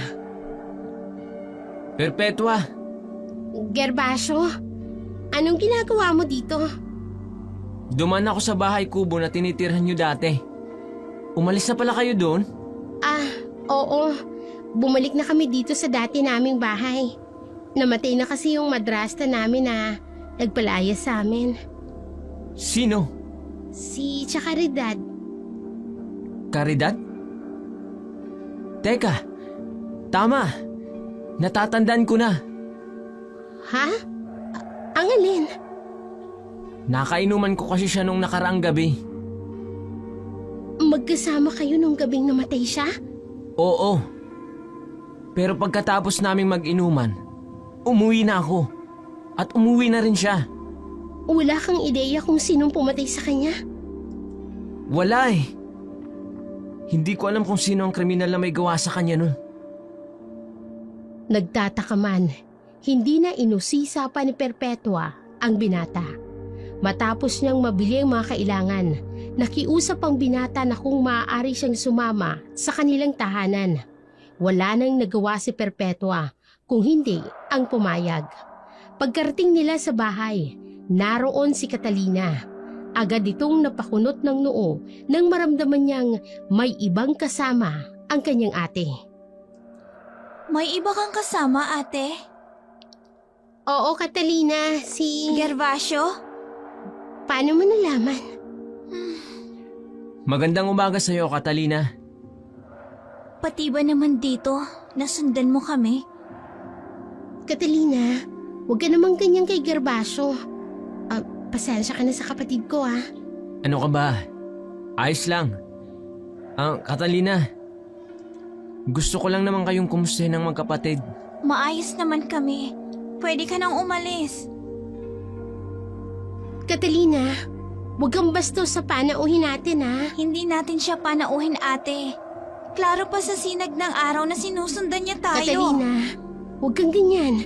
Speaker 3: Perpetua!
Speaker 1: Gervasio, anong ginagawa mo dito?
Speaker 3: Duman ako sa bahay kubo na tinitirhan niyo dati. Umalis na pala kayo doon?
Speaker 1: Oo. Bumalik na kami dito sa dati naming bahay. Namatay na kasi yung madrasta namin na nagpalaya sa amin.
Speaker 3: Sino?
Speaker 1: Si Tia Caridad.
Speaker 3: Caridad? Teka, tama. Natatandaan ko na.
Speaker 1: Ha? Ang alin?
Speaker 3: Nakainuman ko kasi siya nung nakaraang gabi.
Speaker 1: Magkasama kayo nung gabing namatay siya?
Speaker 3: Oo. Pero pagkatapos naming mag-inuman, umuwi na ako. At umuwi na rin siya.
Speaker 1: Wala kang ideya kung sinong pumatay sa kanya?
Speaker 3: Wala eh. Hindi ko alam kung sino ang kriminal na may gawa sa kanya nun.
Speaker 1: Nagtataka man, hindi na inusisa pa ni Perpetua ang binata. Matapos niyang mabili ang mga kailangan, nakiusap ang binata na kung maaari siyang sumama sa kanilang tahanan. Wala nang nagawa si Perpetua kung hindi ang pumayag. Pagkarating nila sa bahay, naroon si Catalina. Agad itong napakunot ng noo nang maramdaman niyang may ibang kasama ang kanyang ate.
Speaker 2: May iba kang kasama, ate?
Speaker 1: Oo, Catalina, si...
Speaker 2: Gervasio?
Speaker 1: Paano mo nalaman?
Speaker 3: Magandang umaga sa'yo, Catalina.
Speaker 2: Pati ba naman dito, nasundan mo kami?
Speaker 1: Catalina, huwag ka namang ganyan kay Gervasio. Pasensya ka na sa kapatid ko, ah.
Speaker 3: Ano ka ba? Ayos lang. Catalina, gusto ko lang naman kayong kumustahin ng magkapatid.
Speaker 2: Maayos naman kami. Pwede ka nang umalis.
Speaker 1: Catalina, huwag kang bastos sa panauhin natin, ha?
Speaker 2: Hindi natin siya panauhin, ate. Klaro pa sa sinag ng araw na sinusundan niya tayo.
Speaker 1: Catalina, huwag kang ganyan.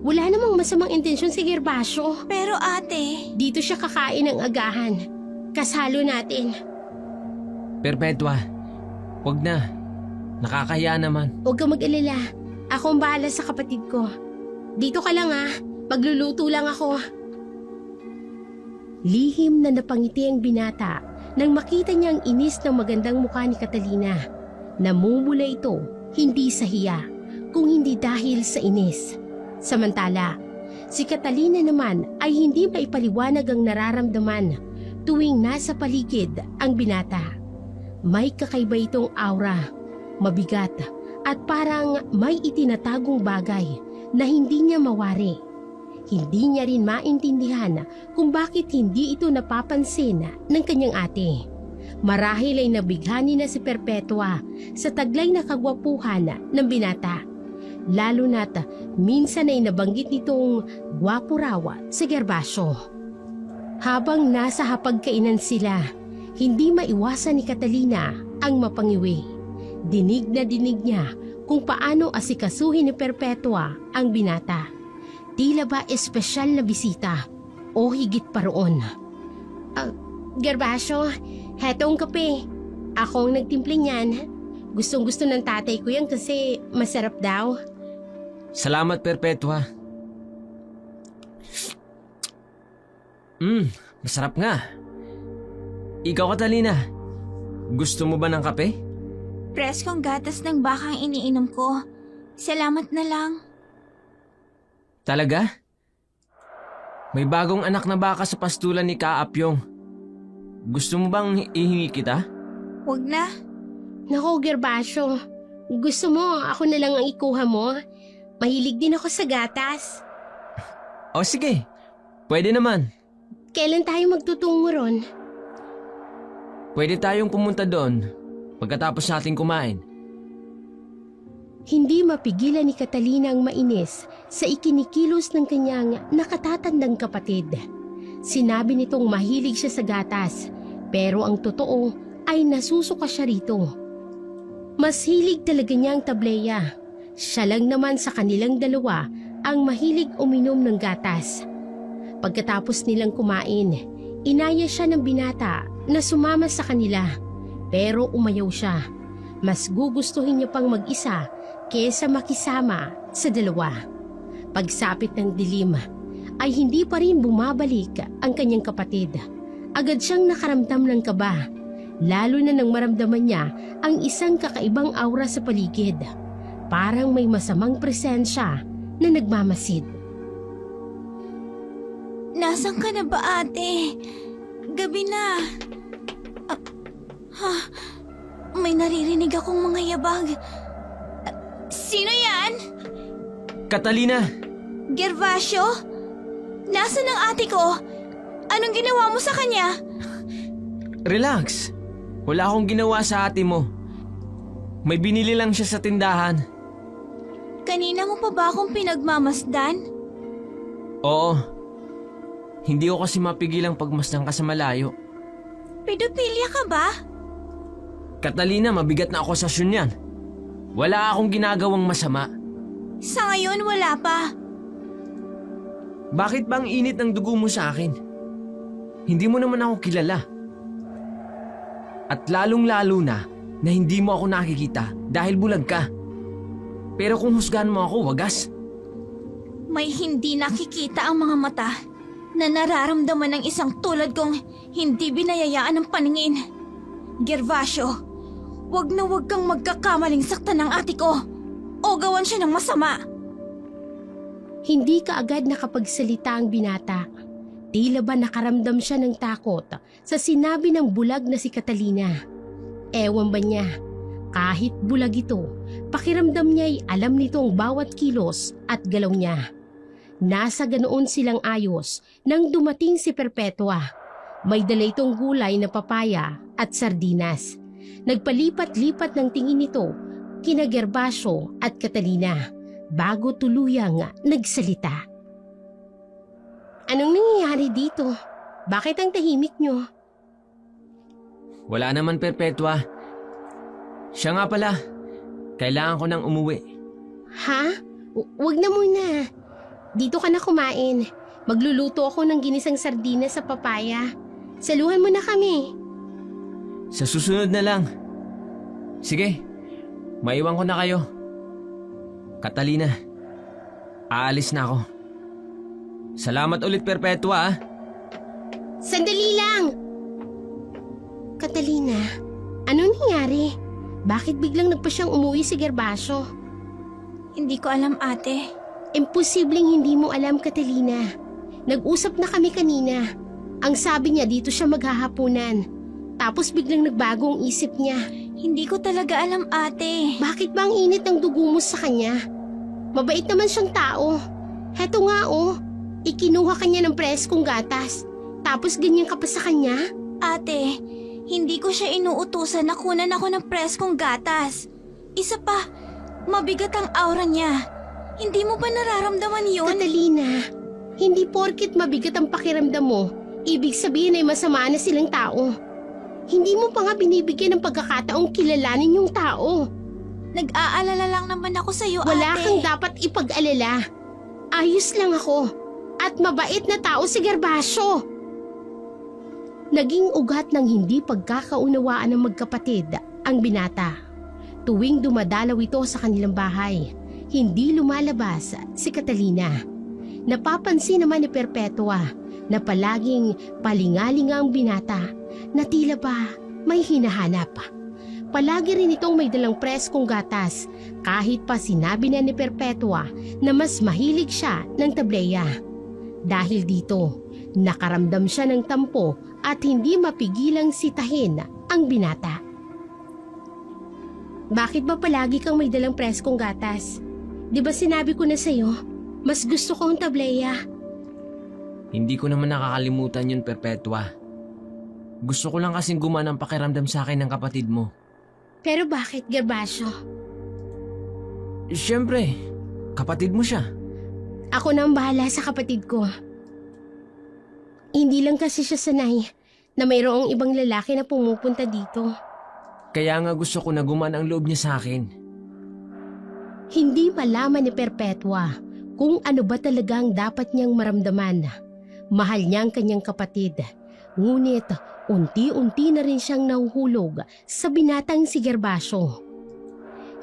Speaker 1: Wala namang masamang intensyon si Gervasio.
Speaker 2: Pero ate,
Speaker 1: Dito siya kakain ng agahan. kasalo natin.
Speaker 3: Perpetua, wag na. Nakakahiya naman.
Speaker 1: Huwag kang mag-alala. Ako ang bahala sa kapatid ko. Dito ka lang ha. Magluluto lang ako. Lihim na napangiti ang binata nang makita niya ang inis ng magandang mukha ni Catalina. Namumula ito, hindi sa hiya, kung hindi dahil sa inis. Samantala, si Catalina naman ay hindi maipaliwanag ang nararamdaman tuwing nasa paligid ang binata. May kakaiba itong aura, mabigat at parang may itinatagong bagay na hindi niya mawari. Hindi niya rin maintindihan kung bakit hindi ito napapansin ng kanyang ate. Marahil ay nabighani na si Perpetua sa taglay na kagwapuhan ng binata. Lalo na't minsan ay nabanggit nitong gwapo raw si Gervasio. Habang nasa hapagkainan sila, hindi maiwasan ni Catalina ang mapangiwi. Dinig na dinig niya kung paano asikasuhin ni Perpetua ang binata. Tila ba espesyal na bisita o higit pa roon? Gervasio, heto ang kape. Ako ang nagtimpla niyan. Gustong-gusto ng tatay ko yan kasi masarap daw.
Speaker 3: Salamat, Perpetua. Masarap nga. Ikaw, Catalina, gusto mo ba ng kape?
Speaker 2: Preskong gatas ng baka ang iniinom ko. Salamat na lang.
Speaker 3: Talaga? May bagong anak na baka sa pastulan ni Kaapyong. Gusto mo bang ihingi kita?
Speaker 2: Huwag na.
Speaker 1: Naku, Gervasio. Gusto mo ako na lang ang ikuha mo? Mahilig din ako sa gatas.
Speaker 3: O sige, pwede naman.
Speaker 1: Kailan tayo magtutungo ron?
Speaker 3: Pwede tayong pumunta doon pagkatapos natin kumain.
Speaker 1: Hindi mapigilan ni Catalina ang mainis sa ikinikilos ng kanyang nakatatandang kapatid. Sinabi nitong mahilig siya sa gatas, pero ang totoo ay nasusuka siya rito. Mas hilig talaga niya ang tableya. Siya lang naman sa kanilang dalawa ang mahilig uminom ng gatas. Pagkatapos nilang kumain, inaya siya ng binata na sumama sa kanila, pero umayaw siya. Mas gugustuhin niya pang mag-isa kesa makisama sa dalawa. Pagsapit ng dilim, ay hindi pa rin bumabalik ang kanyang kapatid. Agad siyang nakaramdam ng kaba, lalo na nang maramdaman niya ang isang kakaibang aura sa paligid. Parang may masamang presensya na nagmamasid.
Speaker 2: Nasaan ka na ba, ate? Gabi na. May naririnig akong mga yabag. Sino yan?
Speaker 3: Catalina!
Speaker 2: Gervasio? Nasaan ang ate ko? Anong ginawa mo sa kanya?
Speaker 3: Relax. Wala akong ginawa sa ate mo. May binili lang siya sa tindahan.
Speaker 2: Kanina mo pa ba akong pinagmamasdan?
Speaker 3: Oo. Hindi ko kasi mapigilang pagmasdan ka sa malayo.
Speaker 2: Pedophilia ka ba?
Speaker 3: Catalina, mabigat na akusasyon yan. Wala akong ginagawang masama.
Speaker 2: Sa ngayon wala pa.
Speaker 3: Bakit bang init ng dugo mo sa akin? Hindi mo naman ako kilala. At lalong-lalo na hindi mo ako nakikita dahil bulag ka. Pero kung husgahan mo ako, wagas.
Speaker 2: May hindi nakikita ang mga mata na nararamdaman ng isang tulad kong hindi binayayaan ng paningin. Gervasio, wag na wag kang magkakamaling saktan ng ate ko o gawan siya ng masama.
Speaker 1: Hindi kaagad nakapagsalita ang binata. Tila ba nakaramdam siya ng takot sa sinabi ng bulag na si Catalina. Ewan ba niya, kahit bulag ito, pakiramdam niya ay alam nito ang bawat kilos at galaw niya. Nasa ganoon silang ayos nang dumating si Perpetua. May dala itong gulay na papaya at sardinas. Nagpalipat-lipat ng tingin nito kina Gervasio at Catalina bago tuluyang nagsalita. Anong nangyayari dito? Bakit ang tahimik niyo?
Speaker 3: Wala naman, Perpetua. Siya nga pala. Kailangan ko nang umuwi.
Speaker 1: Ha? Wag na muna. Dito ka na kumain. Magluluto ako ng ginisang sardinas sa papaya. Saluhan mo na kami.
Speaker 3: Sa susunod na lang. Sige, maiwan ko na kayo. Catalina, aalis na ako. Salamat ulit, Perpetua, ah.
Speaker 1: Sandali lang! Catalina, anong nangyari? Bakit biglang nagpa siyang umuwi si Gervasio?
Speaker 2: Hindi ko alam, ate.
Speaker 1: Imposibleng hindi mo alam, Catalina. Nag-usap na kami kanina. Ang sabi niya dito siya maghahapunan. Tapos biglang nagbago ang isip niya.
Speaker 2: Hindi ko talaga alam, ate.
Speaker 1: Bakit ba ang init ng dugo mo sa kanya? Mabait naman siyang tao. Heto nga oh, ikinuha kanya ng preskong gatas. Tapos ganyan ka pa sa kanya?
Speaker 2: Ate, hindi ko siya inuutusan na kunan ako ng preskong gatas. Isa pa, mabigat ang aura niya. Hindi mo ba nararamdaman yun?
Speaker 1: Catalina, hindi porkit mabigat ang pakiramdam mo, ibig sabihin ay masama na silang tao. Hindi mo pa nga binibigyan ng pagkakataong kilalanin yung tao.
Speaker 2: Nag-aalala lang naman ako sa'yo,
Speaker 1: Wala
Speaker 2: ate.
Speaker 1: kang dapat ipag-alala. Ayos lang ako. At mabait na tao si Gervasio. Naging ugat ng hindi pagkakaunawaan ng magkapatid ang binata. Tuwing dumadalaw ito sa kanilang bahay, hindi lumalabas si Catalina. Napapansin naman ni Perpetua na palaging palingalinga ang binata na tila ba may hinahanap. Palagi rin itong may dalang preskong gatas kahit pa sinabi na ni Perpetua na mas mahilig siya ng tableya. Dahil dito, nakaramdam siya ng tampo at hindi mapigilang sitahin ang binata. Bakit ba palagi kang may dalang preskong gatas? Di ba sinabi ko na sa'yo, mas gusto ko ang tableya?
Speaker 3: Hindi ko naman nakakalimutan yun, Perpetua. Gusto ko lang kasing gumana ang pakiramdam sa akin ng kapatid mo.
Speaker 1: Pero bakit, Gervasio?
Speaker 3: Siyempre, kapatid mo siya.
Speaker 1: Ako na ang bahala sa kapatid ko. Hindi lang kasi siya sanay na mayroong ibang lalaki na pumupunta dito.
Speaker 3: Kaya nga gusto ko na gumana ang loob niya sa akin.
Speaker 1: Hindi malaman ni Perpetua kung ano ba talagang dapat niyang maramdaman. Mahal niya ang kanyang kapatid. Ngunit unti-unti na rin siyang nahuhulog sa binatang si Gervasio.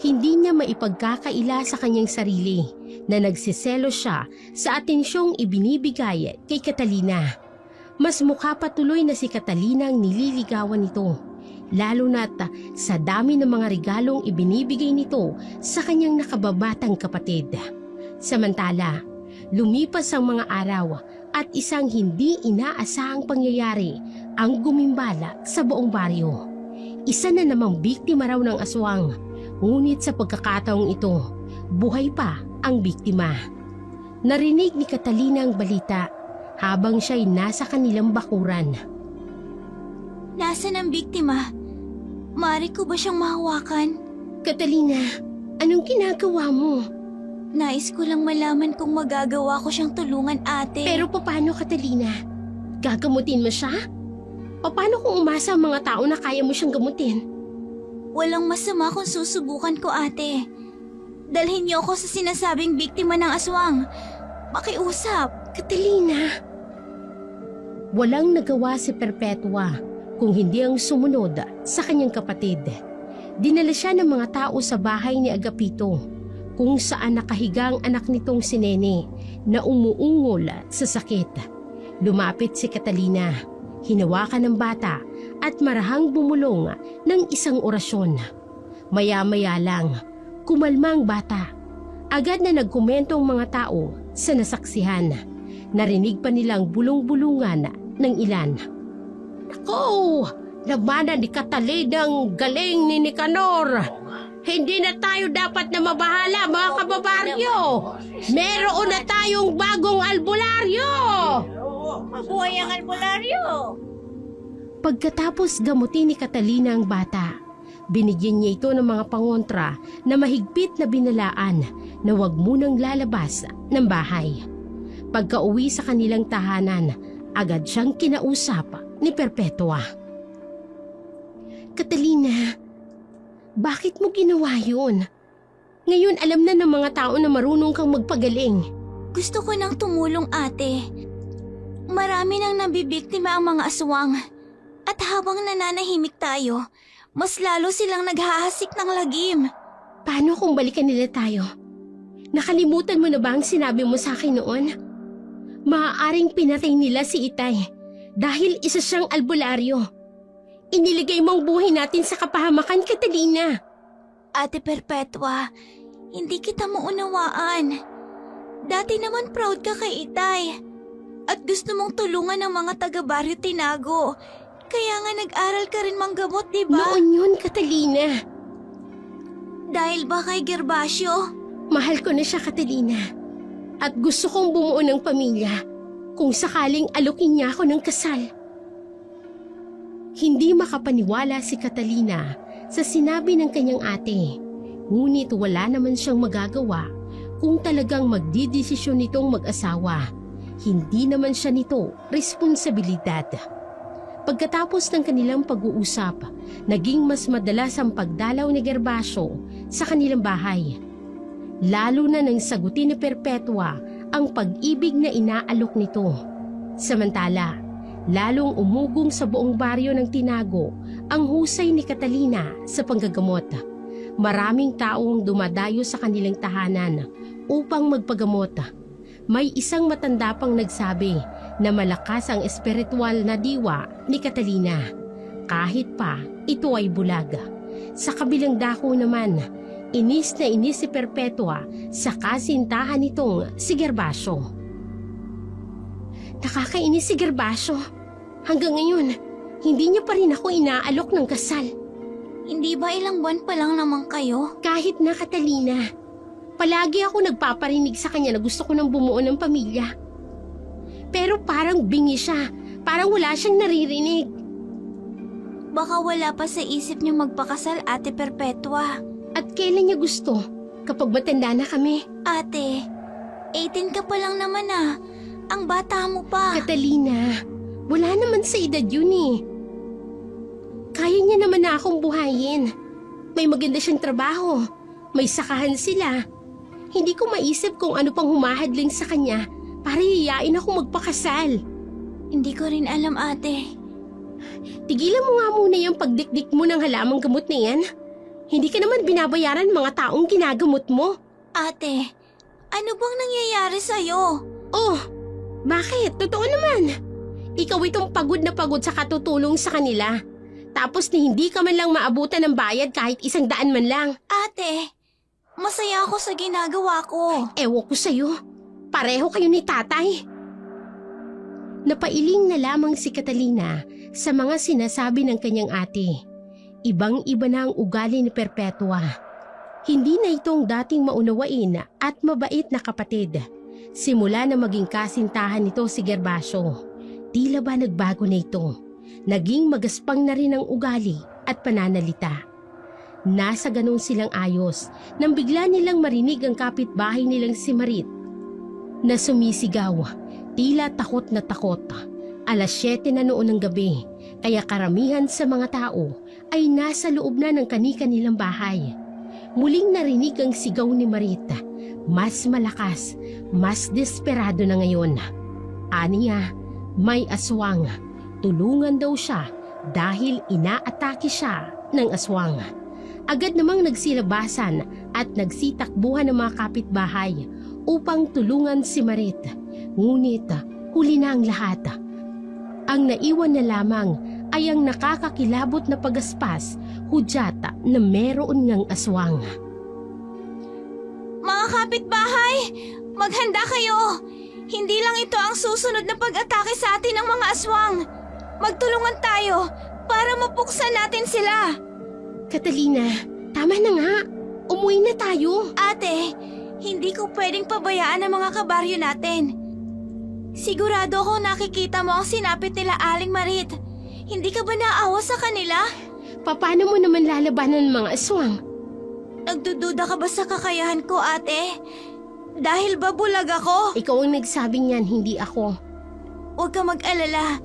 Speaker 1: Hindi niya maipagkakaila sa kanyang sarili na nagsiselo siya sa atensyong ibinibigay kay Catalina. Mas mukha patuloy na si Catalina ang nililigawan nito, lalo na't sa dami ng mga regalong ibinibigay nito sa kanyang nakababatang kapatid. Samantala, lumipas ang mga araw at isang hindi inaasahang pangyayari ang gumimbala sa buong baryo. Isa na namang biktima raw ng aswang, ngunit sa pagkakataong ito, buhay pa ang biktima. Narinig ni Catalina ang balita habang siya'y nasa kanilang bakuran.
Speaker 2: Nasaan ang biktima? Maaari ko ba siyang mahawakan?
Speaker 1: Catalina, anong ginagawa mo?
Speaker 2: Nais ko lang malaman kung magagawa ko siyang tulungan, ate.
Speaker 1: Pero paano, Catalina? Gagamutin mo siya? Paano kung umasa ang mga tao na kaya mo siyang gamutin?
Speaker 2: Walang masama kung susubukan ko, ate. Dalhin niyo ako sa sinasabing biktima ng aswang. Pakiusap.
Speaker 1: Catalina! Walang nagawa si Perpetua kung hindi ang sumunod sa kanyang kapatid. Dinala siya ng mga tao sa bahay ni Agapito, kung saan nakahiga ang anak nitong si Nene na umuungol sa sakit. Lumapit si Catalina, hinawakan ng bata at marahang bumulong ng isang orasyon. Maya-maya lang, kumalma ang bata. Agad na nagkomento ang mga tao sa nasaksihan. Narinig pa nilang bulong-bulungan ng ilan. Ako! Labanan ni Catalina ang galing ni Nicanor! Hindi na tayo dapat na mabahala, mga kababaryo! Meron na tayong bagong albularyo!
Speaker 2: Mabuhay ang albularyo!
Speaker 1: Pagkatapos gamutin ni Catalina ang bata, binigyan niya ito ng mga pangontra na mahigpit na binalaan na huwag munang lalabas ng bahay. Pagka-uwi sa kanilang tahanan, agad siyang kinausap ni Perpetua. Catalina, bakit mo ginawa yun? Ngayon alam na ng mga tao na marunong kang magpagaling.
Speaker 2: Gusto ko nang tumulong, ate. Marami nang nabibiktima ang mga aswang. At habang nananahimik tayo, mas lalo silang naghahasik ng lagim.
Speaker 1: Paano kung balikan nila tayo? Nakalimutan mo na ba ang sinabi mo sa akin noon? Maaaring pinatay nila si Itay dahil isa siyang albularyo. Iniligay mo ang buhay natin sa kapahamakan, Catalina.
Speaker 2: Ate Perpetua, hindi kita maunawaan. Dati naman proud ka kay Itay. At gusto mong tulungan ang mga taga-Baryo Tinago. Kaya nga nag-aral ka rin manggamot, di ba?
Speaker 1: Noon yun, Catalina.
Speaker 2: Dahil ba kay Gervasio?
Speaker 1: Mahal ko na siya, Catalina. At gusto kong bumuo ng pamilya kung sakaling alukin niya ako ng kasal. Hindi makapaniwala si Catalina sa sinabi ng kanyang ate. Ngunit wala naman siyang magagawa kung talagang magdidesisyon nitong mag-asawa. Hindi naman siya nito responsibilidad. Pagkatapos ng kanilang pag-uusap, naging mas madalas ang pagdalaw ni Gervasio sa kanilang bahay. Lalo na nang sagutin ni Perpetua ang pag-ibig na inaalok nito. Samantala, lalong umugong sa buong baryo ng Tinago ang husay ni Catalina sa panggagamot. Maraming taong dumadayo sa kanilang tahanan upang magpagamot. May isang matanda pang nagsabi na malakas ang espiritual na diwa ni Catalina. Kahit pa ito ay bulag. Sa kabilang dako naman, inis na inis si Perpetua sa kasintahan nitong si Gervasio. Nakakainis si Gervasio. Hanggang ngayon, hindi niya pa rin ako inaalok ng kasal.
Speaker 2: Hindi ba ilang buwan pa lang naman kayo?
Speaker 1: Kahit na, Catalina, palagi ako nagpaparinig sa kanya na gusto ko nang bumuo ng pamilya. Pero parang bingi siya, parang wala siyang naririnig.
Speaker 2: Baka wala pa sa isip niyo magpakasal, Ate Perpetua.
Speaker 1: At kailan niya gusto? Kapag matanda na kami?
Speaker 2: Ate, 18 ka pa lang naman ah. Ang bata mo pa.
Speaker 1: Catalina, wala naman sa edad yun eh. Kaya niya naman na akong buhayin. May maganda siyang trabaho. May sakahan sila. Hindi ko maisip kung ano pang humahadling sa kanya para yayain ako magpakasal.
Speaker 2: Hindi ko rin alam, ate.
Speaker 1: Tigilan mo nga muna yung pagdikdik mo ng halamang gamot na yan. Hindi ka naman binabayaran mga taong ginagamot mo.
Speaker 2: Ate, ano bang nangyayari sa'yo?
Speaker 1: Oh, bakit? Totoo naman. Ikaw itong pagod na pagod sa katutulong sa kanila. Tapos na hindi ka man lang maabutan ng bayad kahit 100 man lang.
Speaker 2: Ate, masaya ako sa ginagawa ko.
Speaker 1: Ewan ko sa'yo. Pareho kayo ni tatay. Napailing na lamang si Catalina sa mga sinasabi ng kanyang ate. Ibang-iba na ang ugali ni Perpetua. Hindi na itong dating maunawain at mabait na kapatid. Simula na maging kasintahan nito si Gervasio, tila ba nagbago na ito. Naging magaspang na rin ang ugali at pananalita. Nasa ganun silang ayos nang bigla nilang marinig ang kapitbahay nilang si Marit na sumisigaw, tila takot na takot. 7:00 na noon ng gabi, kaya karamihan sa mga tao ay nasa loob na ng kani-kanilang bahay. Muling narinig ang sigaw ni Marit. Mas malakas, mas desperado na ngayon. Aniya, may aswang. Tulungan daw siya dahil inaatake siya ng aswang. Agad namang nagsilabasan at nagsitakbuhan ng mga kapitbahay upang tulungan si Marit. Ngunit huli na ang lahat. Ang naiwan na lamang ay ang nakakakilabot na pagaspas, hudyat na meron ngang aswang.
Speaker 2: Mga kapitbahay, maghanda kayo! Hindi lang ito ang susunod na pag-atake sa atin ng mga aswang. Magtulungan tayo para mapuksan natin sila.
Speaker 1: Catalina, tama na nga. Umuwi na tayo.
Speaker 2: Ate, hindi ko pwedeng pabayaan ang mga kabaryo natin. Sigurado ako nakikita mo ang sinapit nila Aling Marit. Hindi ka ba naawa sa kanila?
Speaker 1: Paano mo naman lalabanan ng mga aswang?
Speaker 2: Nagdududa ka ba sa kakayahan ko, ate? Dahil ba bulag ako?
Speaker 1: Ikaw ang nagsabing yan, hindi ako.
Speaker 2: Huwag ka mag-alala.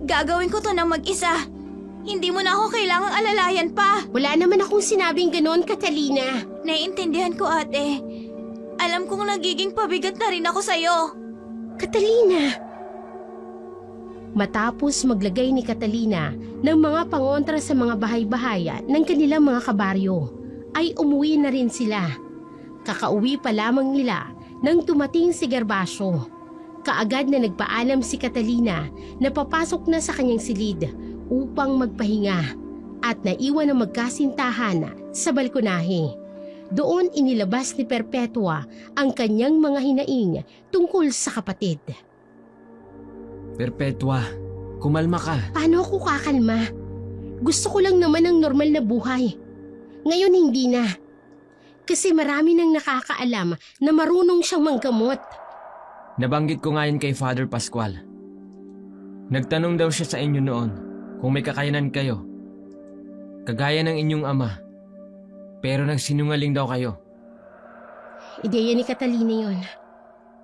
Speaker 2: Gagawin ko to ng mag-isa. Hindi mo na ako kailangang alalayan pa.
Speaker 1: Wala naman akong sinabing ganon, Catalina.
Speaker 2: Naiintindihan ko, ate. Alam kong nagiging pabigat na rin ako sa'yo.
Speaker 1: Catalina, Matapos maglagay ni Catalina ng mga pangontra sa mga bahay-bahaya ng kanilang mga kabaryo, ay umuwi na rin sila. Kakauwi pa lamang nila nang dumating si Gervasio. Kaagad na nagpaalam si Catalina na papasok na sa kanyang silid upang magpahinga at naiwan ang magkasintahan sa balkonahe. Doon inilabas ni Perpetua ang kanyang mga hinaing tungkol sa kapatid.
Speaker 3: Perpetua, kumalma ka.
Speaker 1: Paano ako kakalma? Gusto ko lang naman ng normal na buhay. Ngayon hindi na. Kasi marami nang nakakaalam na marunong siyang manggamot.
Speaker 3: Nabanggit ko nga yun kay Father Pascual. Nagtanong daw siya sa inyo noon kung may kakayanan kayo. Kagaya ng inyong ama. Pero nagsinungaling daw kayo.
Speaker 1: Ideya ni Catalina yun.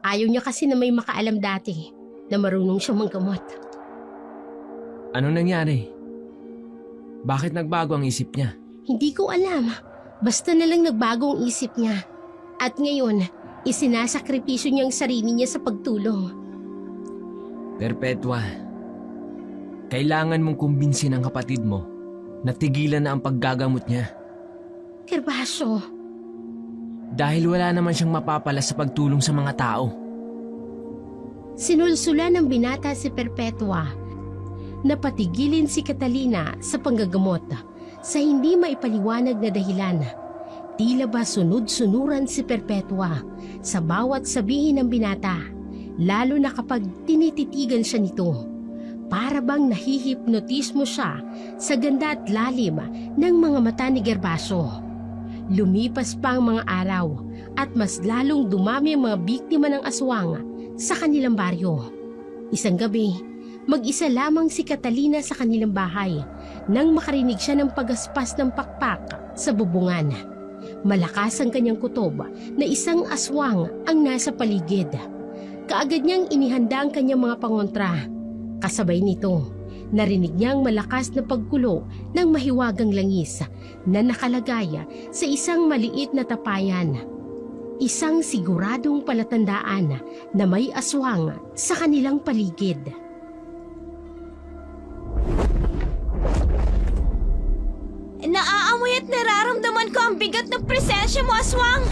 Speaker 1: Ayaw niya kasi na may makaalam dati na marunong siyang manggamot.
Speaker 3: Ano nangyari? Bakit nagbago ang isip niya?
Speaker 1: Hindi ko alam. Basta na lang nagbago ang isip niya. At ngayon, isinasakripisyo niya ang sarili niya sa pagtulong.
Speaker 3: Perpetua, kailangan mong kumbinsin ang kapatid mo na tigilan na ang paggagamot niya.
Speaker 1: Gervasio,
Speaker 3: Dahil wala naman siyang mapapala sa pagtulong sa mga tao.
Speaker 1: sinulsula ng binata si Perpetua na patigilin si Catalina sa panggagamot sa hindi maipaliwanag na dahilan. Tila ba sunod-sunuran si Perpetua sa bawat sabihin ng binata, lalo na kapag tinititigan siya nito. Para bang nahihipnotismo siya sa ganda at lalim ng mga mata ni Gervasio. Lumipas pa ang mga araw at mas lalong dumami ang mga biktima ng aswang sa kanilang baryo. Isang gabi, mag-isa lamang si Catalina sa kanilang bahay nang makarinig siya ng pagaspas ng pakpak sa bubungan. Malakas ang kanyang kutob na isang aswang ang nasa paligid. Kaagad niyang inihanda ang kanyang mga pangontra. Kasabay nito, narinig niyang malakas na pagkulo ng mahiwagang langis na nakalagay sa isang maliit na tapayan. Isang siguradong palatandaan na may aswang sa kanilang paligid.
Speaker 2: Naaamoy at nararamdaman ko ang bigat ng presensya mo, aswang!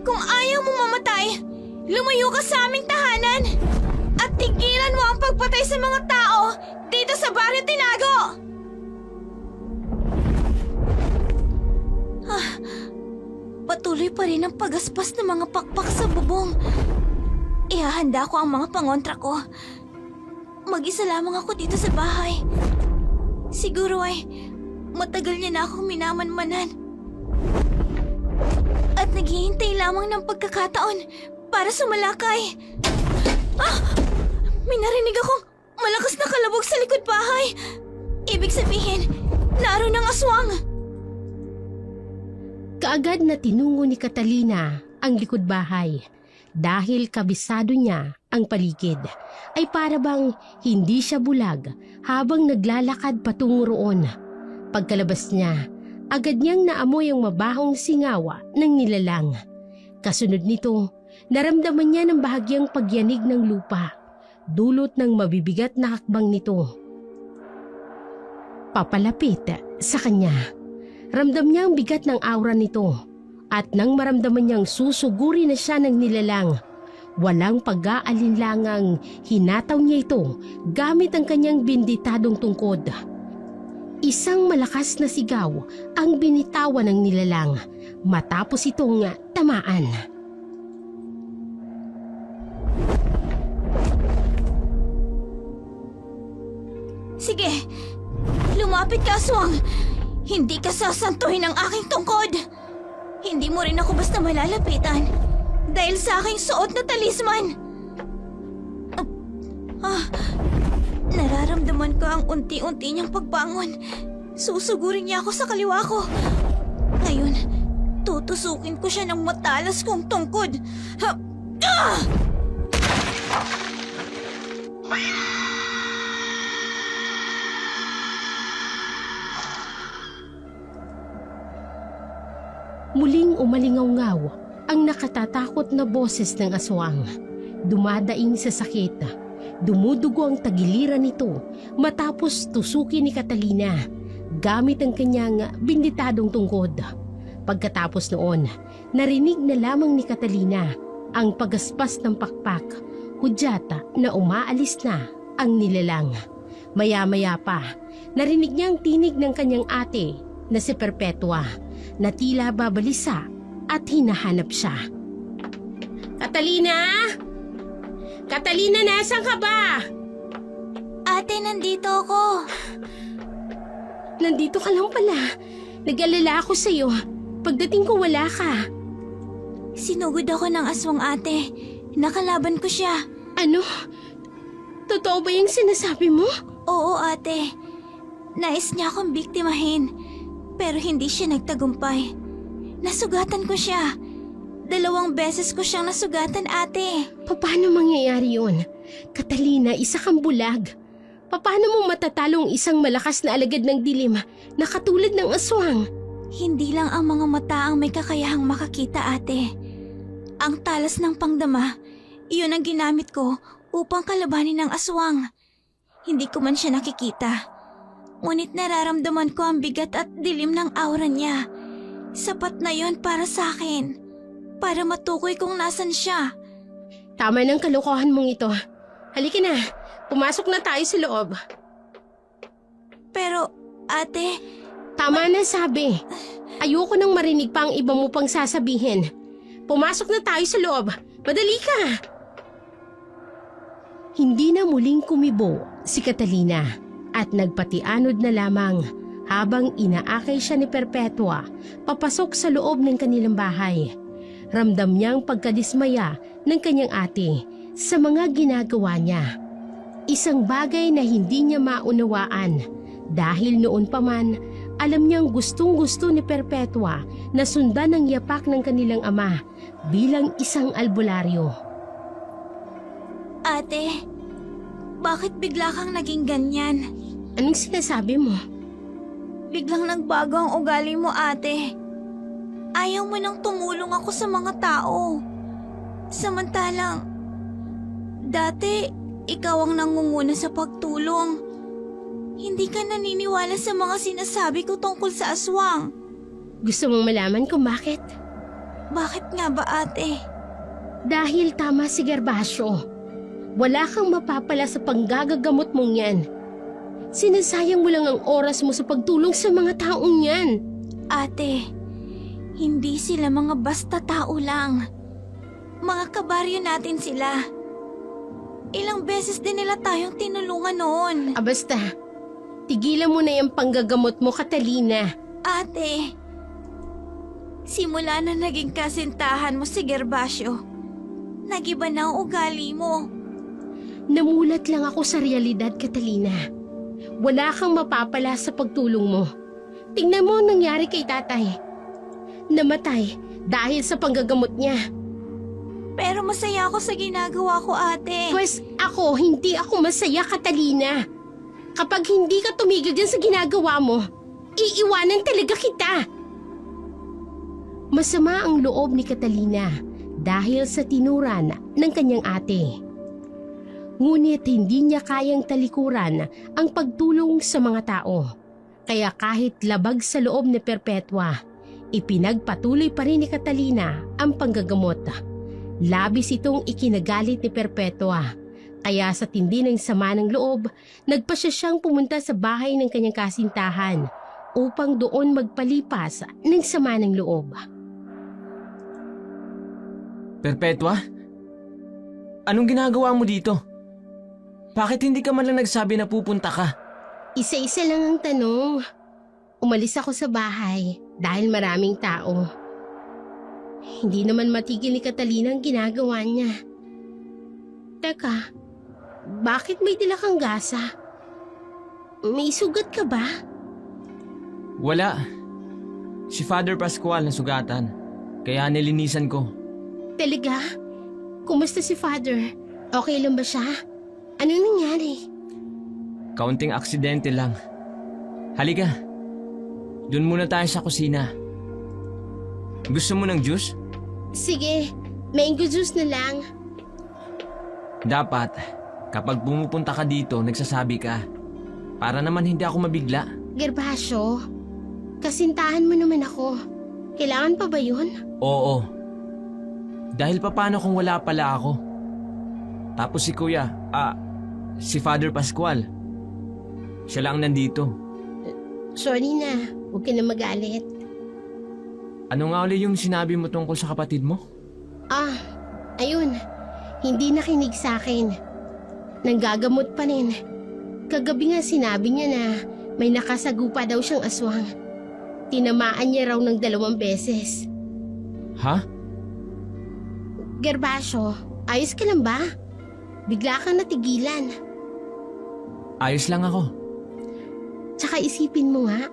Speaker 2: Kung ayaw mo mamatay, lumayo ka sa aming tahanan at tigilan mo ang pagpatay sa mga tao dito sa Baryo Tinago! Patuloy pa rin ang pagaspas ng mga pakpak sa bubong. Ihahanda ko ang mga pangontra ko. Mag-isa lamang ako dito sa bahay. Siguro ay matagal niya na akong minamanmanan. At naghihintay lamang ng pagkakataon para sumalakay. May narinig akong malakas na kalabog sa likod bahay. Ibig sabihin, naroon ang aswang.
Speaker 1: Kaagad na tinungo ni Catalina ang likod bahay. Dahil kabisado niya ang paligid, ay para bang hindi siya bulag habang naglalakad patungo roon. Pagkalabas niya, agad niyang naamoy ang mabahong singawa ng nilalang. Kasunod nito, naramdaman niya ng bahagyang pagyanig ng lupa, dulot ng mabibigat na hakbang nito. Papalapit sa kanya. Ramdam niya ang bigat ng aura nito at nang maramdaman niyang susuguri na siya ng nilalang, walang pag-aalinlangang hinataw niya ito gamit ang kanyang binditadong tungkod. Isang malakas na sigaw ang binitawan ng nilalang matapos itong tamaan.
Speaker 2: Sige, lumapit ka, aswang. Hindi ka sasantuhin ng aking tungkod. Hindi mo rin ako basta malalapitan dahil sa aking suot na talisman. Nararamdaman ko ang unti-unti niyang pagbangon. Susugurin niya ako sa kaliwa ko. Ngayon, tutusukin ko siya ng matalas kong tungkod.
Speaker 1: Muling umalingaw-ngaw ang nakatatakot na boses ng aswang. Dumadaing sa sakit Dumudugo ang tagiliran nito matapos tusukin ni Catalina gamit ang kanyang binditadong tungkod. Pagkatapos noon, narinig na lamang ni Catalina ang pagaspas ng pakpak, hudyata na umaalis na ang nilalang. Maya-maya pa, narinig niya ang tinig ng kanyang ate na si Perpetua na tila babalisa at hinahanap siya. Catalina! Catalina, nasan ka ba?
Speaker 2: Ate, nandito ako.
Speaker 1: Nandito ka lang pala. Nag-alala ako sa'yo. Pagdating ko wala ka.
Speaker 2: Sinugod ako ng aswang, ate. Nakalaban ko siya.
Speaker 1: Ano? Totoo ba yung sinasabi mo?
Speaker 2: Oo, ate. Nais niya akong biktimahin. Pero hindi siya nagtagumpay. Nasugatan ko siya. 2 beses ko siyang nasugatan, ate.
Speaker 1: Paano mangyayari yun? Catalina, isa kang bulag. Paano mo matatalong isang malakas na alagad ng dilim na katulad ng aswang?
Speaker 2: Hindi lang ang mga mata ang may kakayahang makakita, ate. Ang talas ng pangdama, iyon ang ginamit ko upang kalabanin ng aswang. Hindi ko man siya nakikita. Ngunit nararamdaman ko ang bigat at dilim ng aura niya. Sapat na yon para sa akin. Para matukoy kung nasan siya.
Speaker 1: Tama ng kalokohan mong ito. Halika na, pumasok na tayo sa loob.
Speaker 2: Pero, ate,
Speaker 1: Tama na sabi. Ayoko nang marinig pa ang iba mo pang sasabihin. Pumasok na tayo sa loob. Madali ka! Hindi na muling kumibo si Catalina at nagpatianod na lamang habang inaakay siya ni Perpetua papasok sa loob ng kanilang bahay. Ramdam niyang pagkadismaya ng kanyang ate sa mga ginagawa niya. Isang bagay na hindi niya maunawaan dahil noon pa man alam niyang gustong-gusto ni Perpetua na sundan ang yapak ng kanilang ama bilang isang albularyo.
Speaker 2: ate, bakit bigla kang naging ganyan?
Speaker 1: Anong sinasabi mo?
Speaker 2: Biglang nagbago ang ugali mo, ate. Ayaw mo nang tumulong ako sa mga tao. Samantalang, dati ikaw ang nangunguna sa pagtulong. Hindi ka naniniwala sa mga sinasabi ko tungkol sa aswang.
Speaker 1: Gusto mong malaman kung bakit?
Speaker 2: Bakit nga ba, ate?
Speaker 1: Dahil tama si Gervasio. Wala kang mapapala sa panggagagamot mong yan. Sinasayang mo lang ang oras mo sa pagtulong sa mga taong yan.
Speaker 2: Ate, hindi sila mga basta tao lang. Mga kabaryo natin sila. Ilang beses din nila tayong tinulungan noon.
Speaker 1: Basta, tigilan mo na yung panggagamot mo, Catalina.
Speaker 2: Ate, simula na naging kasintahan mo si Gervasio, nagiba na ang ugali mo.
Speaker 1: Namulat lang ako sa realidad, Catalina. Wala kang mapapala sa pagtulong mo. Tingnan mo ang nangyari kay tatay. Namatay dahil sa panggagamot niya.
Speaker 2: Pero masaya ako sa ginagawa ko, ate.
Speaker 1: Pwes hindi ako masaya, Catalina. Kapag hindi ka tumigil dyan sa ginagawa mo, iiwanan talaga kita. Masama ang loob ni Catalina dahil sa tinuran ng kanyang ate. Ngunit hindi niya kayang talikuran ang pagtulong sa mga tao. Kaya kahit labag sa loob ni Perpetua, ipinagpatuloy pa rin ni Catalina ang panggagamot. Labis itong ikinagalit ni Perpetua. Kaya sa tindi ng sama ng loob, nagpasya siyang pumunta sa bahay ng kanyang kasintahan upang doon magpalipas ng sama ng loob.
Speaker 3: Perpetua? Anong ginagawa mo dito? Bakit hindi ka man lang nagsabi na pupunta ka?
Speaker 1: Isa-isa lang ang tanong. Umalis ako sa bahay dahil maraming tao. Hindi naman matigil ni Catalina ang ginagawa niya. Teka, bakit may dala kang gasa? May sugat ka ba?
Speaker 3: Wala. Si Father Pascual na sugatan. Kaya nilinisan ko.
Speaker 1: Talaga? Kumusta si Father? Okay lang ba siya? Anong nangyari?
Speaker 3: Kaunting aksidente lang. Halika. Doon muna tayo sa kusina. Gusto mo ng juice?
Speaker 1: Sige, mango juice na lang.
Speaker 3: Dapat, Kapag pumupunta ka dito, nagsasabi ka. Para naman hindi ako mabigla.
Speaker 1: Gervasio, kasintahan mo naman ako. Kailangan pa ba yun?
Speaker 3: Oo. Dahil paano kung wala pala ako? Tapos si Kuya, si Father Pascual. Siya lang nandito.
Speaker 1: Sorry na, huwag ka na magalit.
Speaker 3: Ano nga ulit yung sinabi mo tungkol sa kapatid mo?
Speaker 1: Ayun, hindi nakinig sa akin. Nanggagamot pa rin. Kagabi nga sinabi niya na may nakasagupa daw siyang aswang. Tinamaan niya raw ng 2 beses.
Speaker 3: Ha?
Speaker 1: Gervasio, ayos ka lang ba? Bigla kang natigilan.
Speaker 3: Ayos lang ako.
Speaker 1: Tsaka isipin mo nga,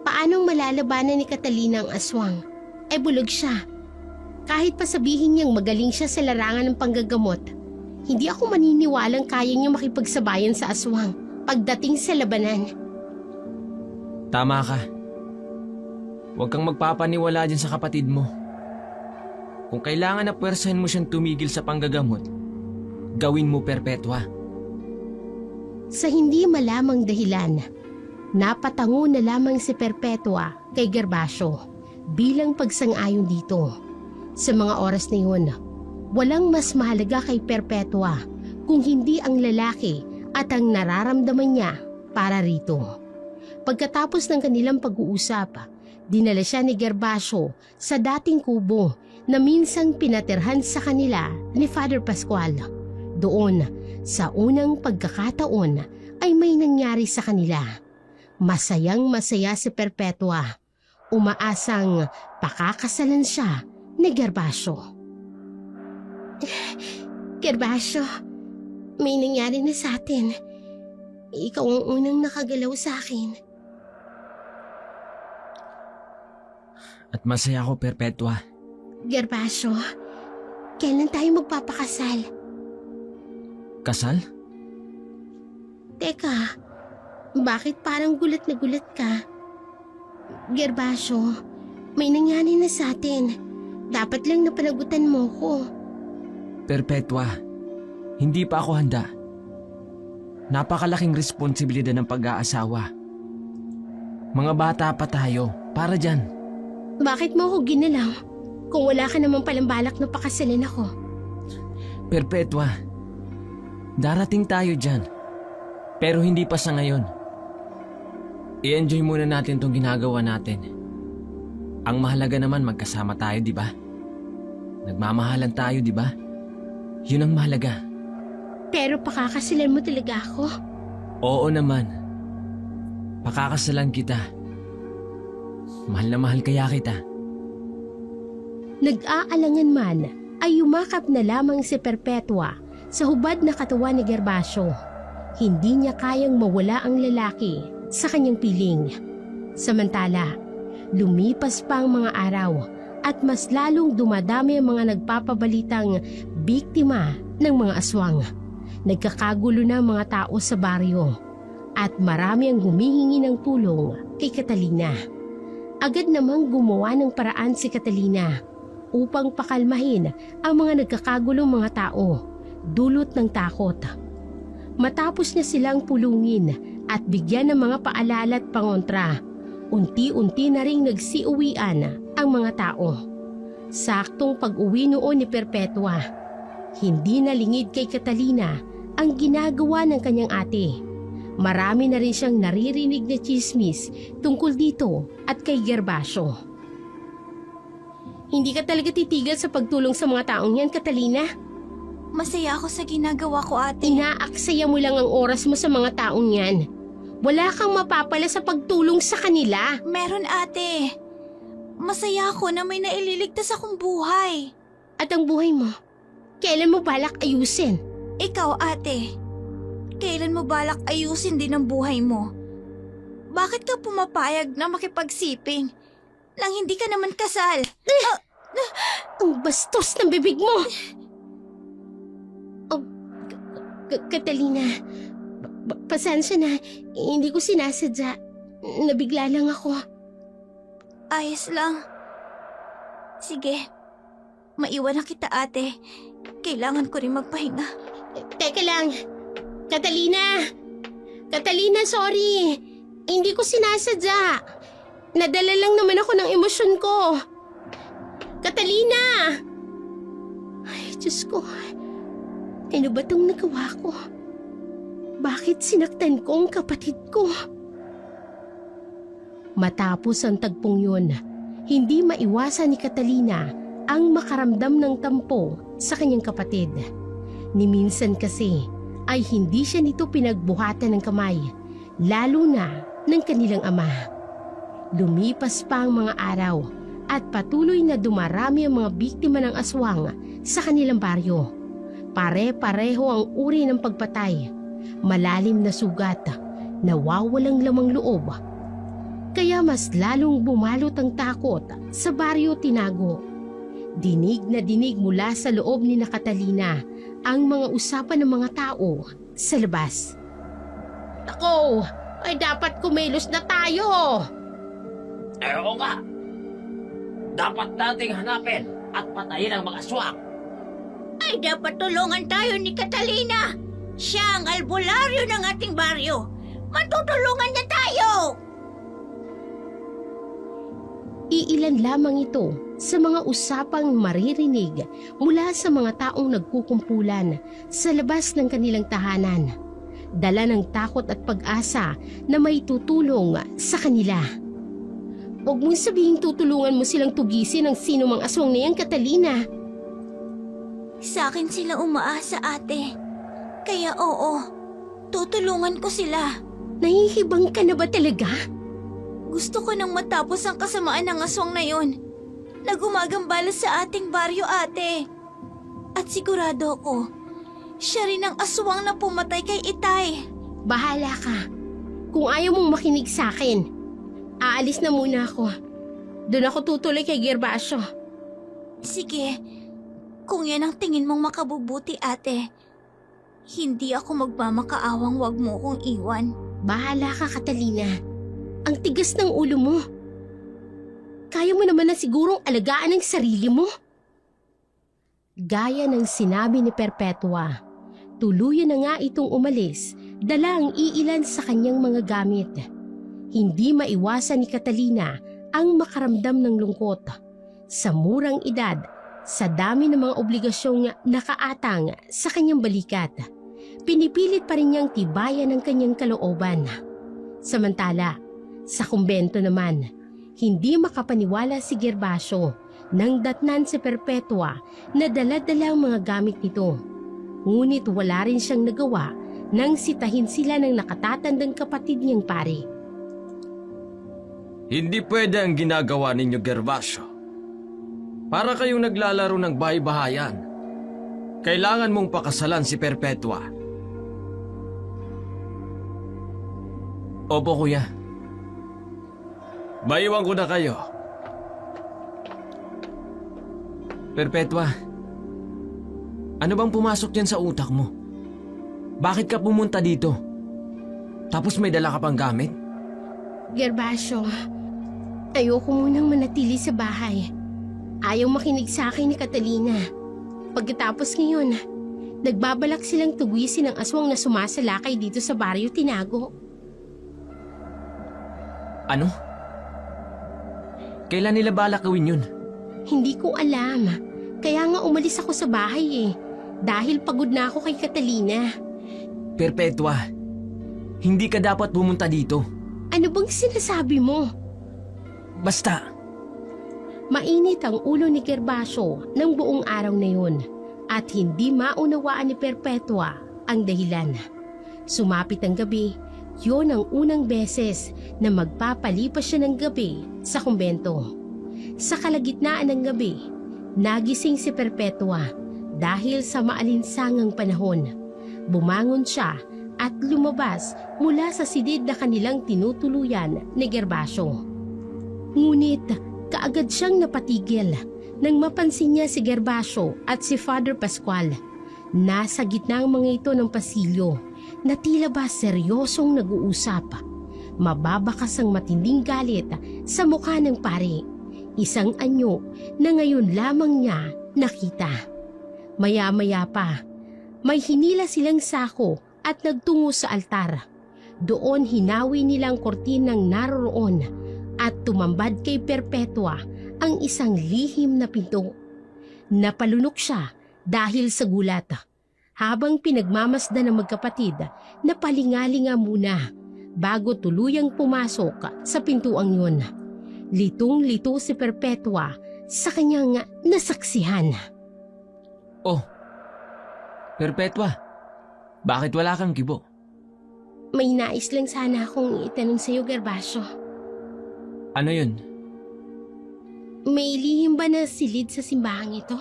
Speaker 1: paanong malalabanan ni Catalina ang aswang? Bulog siya. Kahit pa sabihin niyang magaling siya sa larangan ng panggagamot, hindi ako maniniwalang kaya niya makipagsabayan sa aswang pagdating sa labanan.
Speaker 3: Tama ka. Huwag kang magpapaniwala dyan sa kapatid mo. Kung kailangan na pwersahin mo siyang tumigil sa panggagamot, gawin mo, Perpetua.
Speaker 1: Sa hindi malamang dahilan, napatango na lamang si Perpetua kay Gervasio bilang pagsang-ayon dito. Sa mga oras na yun, walang mas mahalaga kay Perpetua kung hindi ang lalaki at ang nararamdaman niya para rito. Pagkatapos ng kanilang pag-uusap, dinala siya ni Gervasio sa dating kubo na minsang pinatirhan sa kanila ni Father Pascual. Doon, sa unang pagkakataon ay may nangyari sa kanila. Masayang-masaya si Perpetua. Umaasang pakakasalan siya ni Gervasio. Gervasio, may nangyari na sa atin. Ikaw ang unang nakagalaw sa akin.
Speaker 3: At masaya ako, Perpetua.
Speaker 1: Gervasio, kailan tayo magpapakasal?
Speaker 3: Kasal?
Speaker 1: Teka, bakit parang gulat na gulat ka? Gervasio, may nangyari na sa atin. Dapat lang napanagutan mo ko.
Speaker 3: Perpetua, hindi pa ako handa. Napakalaking responsibilidad ng pag-aasawa. Mga bata pa tayo, para dyan.
Speaker 1: Bakit mo ako ginalaw? Kung wala ka naman palang balak na pakasalin ako.
Speaker 3: Perpetua, darating tayo dyan. Pero hindi pa sa ngayon. I-enjoy muna natin tong ginagawa natin. Ang mahalaga naman magkasama tayo, di ba? Nagmamahalan tayo, di ba? Yun ang mahalaga.
Speaker 1: Pero pakakasalan mo talaga ako?
Speaker 3: Oo naman. Pakakasalan kita. Mahal na mahal kaya kita.
Speaker 1: Nag-aalangan man ay yumakap na lamang si Perpetua sa hubad na katawan ni Gervasio. Hindi niya kayang mawala ang lalaki sa kanyang piling. Samantala, lumipas pa ang mga araw at mas lalong dumadami ang mga nagpapabalitang biktima ng mga aswang. Nagkakagulo na ang mga tao sa baryo at marami ang humihingi ng tulong kay Catalina. Agad namang gumawa ng paraan si Catalina upang pakalmahin ang mga nagkakagulong mga tao dulot ng takot. Matapos na silang pulungin at bigyan ng mga paalala at pangontra, unti-unti na ring nagsiuwian ang mga tao. Saktong pag-uwi noon ni Perpetua, hindi nalingid kay Catalina ang ginagawa ng kanyang ate. Marami na rin siyang naririnig na chismis tungkol dito at kay Gervasio. Hindi ka talaga titigil sa pagtulong sa mga taong yan, Catalina?
Speaker 2: Masaya ako sa ginagawa ko, ate.
Speaker 1: Inaaksaya mo lang ang oras mo sa mga taong yan. Wala kang mapapala sa pagtulong sa kanila.
Speaker 2: Meron, ate. Masaya ako na may naililigtas akong buhay.
Speaker 1: At ang buhay mo, kailan mo balak ayusin?
Speaker 2: Ikaw, ate. Kailan mo balak ayusin din ang buhay mo? Bakit ka pumapayag na makipagsiping nang hindi ka naman kasal?
Speaker 1: Ang bastos ng bibig mo! Catalina, pasensya na. Hindi ko sinasadya. Nabigla lang ako.
Speaker 2: Ayos lang. Sige, maiwan na kita, ate. Kailangan ko rin magpahinga.
Speaker 1: Teka lang, Catalina! Catalina, sorry! Hindi ko sinasadya. Nadala lang naman ako ng emosyon ko. Catalina! Ay, Diyos ko. Ano ba itong nagawa ko? Bakit sinaktan ko ang kapatid ko? Matapos ang tagpong yun, hindi maiwasan ni Catalina ang makaramdam ng tampo sa kanyang kapatid. Ni minsan kasi ay hindi siya nito pinagbuhatan ng kamay, lalo na ng kanilang ama. Lumipas pa ang mga araw at patuloy na dumarami ang mga biktima ng aswang sa kanilang baryo. Pare-pareho ang uri ng pagpatay, malalim na sugat, nawawalang lamang loob. Kaya mas lalong bumalot ang takot sa baryo Tinago. Dinig na dinig mula sa loob ni Catalina ang mga usapan ng mga tao sa labas. Ako, ay dapat kumilos na tayo.
Speaker 4: Oo nga. Dapat nating hanapin at patayin ang mga aswang.
Speaker 2: Ay, dapat tulungan tayo ni Catalina. Siya ang albularyo ng ating baryo. Matutulungan niya tayo!
Speaker 1: Iilan lamang ito sa mga usapang maririnig mula sa mga taong nagkukumpulan sa labas ng kanilang tahanan. Dala ng takot at pag-asa na may tutulong sa kanila. Huwag mong sabihing tutulungan mo silang tugisin ang sino mang aswang na yan, Catalina.
Speaker 2: Sa akin sila umaasa, ate. Kaya oo, tutulungan ko sila.
Speaker 1: Nahihibang ka na ba talaga?
Speaker 2: Gusto ko nang matapos ang kasamaan ng aswang na yon na gumagambala sa ating baryo, ate. At sigurado ko, siya rin ang aswang na pumatay kay Itay.
Speaker 1: Bahala ka. Kung ayaw mong makinig sa akin, aalis na muna ako. Doon ako tutuloy kay Gervasio.
Speaker 2: Sige, kung yan ang tingin mong makabubuti, ate, hindi ako magmamakaawang wag mo kong iwan.
Speaker 1: Bahala ka, Catalina. Ang tigas ng ulo mo. Kaya mo naman na sigurong alagaan ang sarili mo. Gaya ng sinabi ni Perpetua, tuluyan na nga itong umalis, dala ang iilan sa kanyang mga gamit. Hindi maiwasan ni Catalina ang makaramdam ng lungkot. Sa murang edad, sa dami ng mga obligasyong nakaatang sa kanyang balikat, pinipilit pa rin niyang tibayan ang kanyang kalooban. Samantala, sa kumbento naman, hindi makapaniwala si Gervasio nang datnan si Perpetua na dala-dala ang mga gamit nito. Ngunit wala rin siyang nagawa nang sitahin sila ng nakatatandang kapatid niyang pare.
Speaker 3: Hindi pwede ang ginagawa ninyo, Gervasio. Para kayong naglalaro ng bahay-bahayan. Kailangan mong pakasalan si Perpetua. Opo, kuya. Maiwan ko na kayo. Perpetua, ano bang pumasok dyan sa utak mo? Bakit ka pumunta dito? Tapos may dala ka pang gamit?
Speaker 1: Gervasio, ayoko munang manatili sa bahay. Ayaw makinig sa akin ni Catalina. Pagkatapos ngayon, nagbabalak silang tugisin ang aswang na sumasalakay dito sa baryo Tinago.
Speaker 3: Ano? Kailan nila balak gawin yun?
Speaker 1: Hindi ko alam. Kaya nga umalis ako sa bahay dahil pagod na ako kay Catalina.
Speaker 3: Perpetua, hindi ka dapat pumunta dito.
Speaker 1: Ano bang sinasabi mo?
Speaker 3: Basta.
Speaker 1: Mainit ang ulo ni Gervasio ng buong araw na yun at hindi maunawaan ni Perpetua ang dahilan. Sumapit ang gabi, yun ang unang beses na magpapalipas siya ng gabi sa kumbento. Sa kalagitnaan ng gabi, nagising si Perpetua dahil sa maalinsangang panahon. Bumangon siya at lumabas mula sa silid na kanilang tinutuluyan ni Gervasio. Ngunit kaagad siyang napatigil nang mapansin niya si Gervasio at si Father Pascual. Nasa gitna ang mga ito ng pasilyo na tila ba seryosong nag-uusap. Mababakas ang matinding galit sa mukha ng pare. Isang anyo na ngayon lamang niya nakita. Maya-maya pa, may hinila silang sako at nagtungo sa altar. Doon hinawi nila ang kortinang naroroon at tumambad kay Perpetua ang isang lihim na pinto. Napalunok siya dahil sa gulat. Habang pinagmamasdan ng magkapatid, napalingalinga muna bago tuluyang pumasok sa pintuang yun. Litong-lito si Perpetua sa kanyang nasaksihan.
Speaker 3: Oh, Perpetua, bakit wala kang kibo?
Speaker 1: May nais lang sana akong itanong sa iyo, Gervasio.
Speaker 3: Ano yun?
Speaker 1: May lihim ba na silid sa simbahang ito?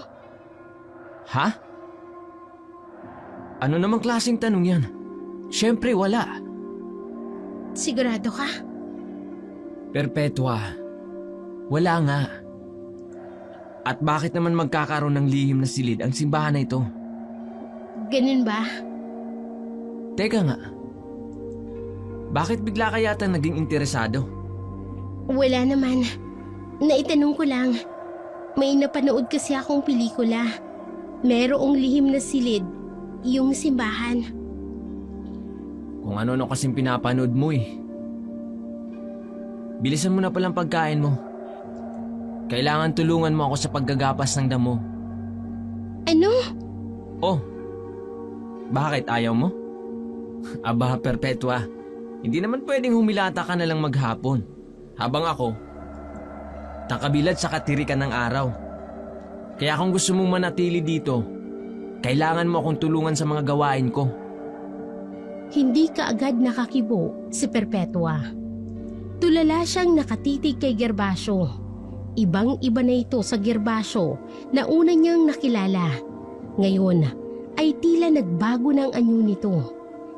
Speaker 3: Ha? Ano namang klaseng tanong yan? Siyempre wala.
Speaker 1: Sigurado ka?
Speaker 3: Perpetua, wala nga. At bakit naman magkakaroon ng lihim na silid ang simbahan na ito?
Speaker 1: Ganun ba?
Speaker 3: Teka nga, bakit bigla ka yata naging interesado?
Speaker 1: Wala naman. Naitanong ko lang. May napanood kasi akong pelikula. Merong lihim na silid, yung simbahan.
Speaker 3: Kung ano-ano kasing pinapanood mo eh. Bilisan mo na palang pagkain mo. Kailangan tulungan mo ako sa paggagapas ng damo.
Speaker 1: Ano?
Speaker 3: Oh, bakit ayaw mo? Aba, Perpetua, hindi naman pwedeng humilata ka na lang maghapon. Habang ako, takabilad sa katirikan ng araw. Kaya kung gusto mong manatili dito, kailangan mo akong tulungan sa mga gawain ko.
Speaker 1: Hindi kaagad nakakibo si Perpetua. Tulala siyang nakatitig kay Gervasio. Ibang-iba na ito sa Gervasio na una niyang nakilala. Ngayon ay tila nagbago ng anyo nito.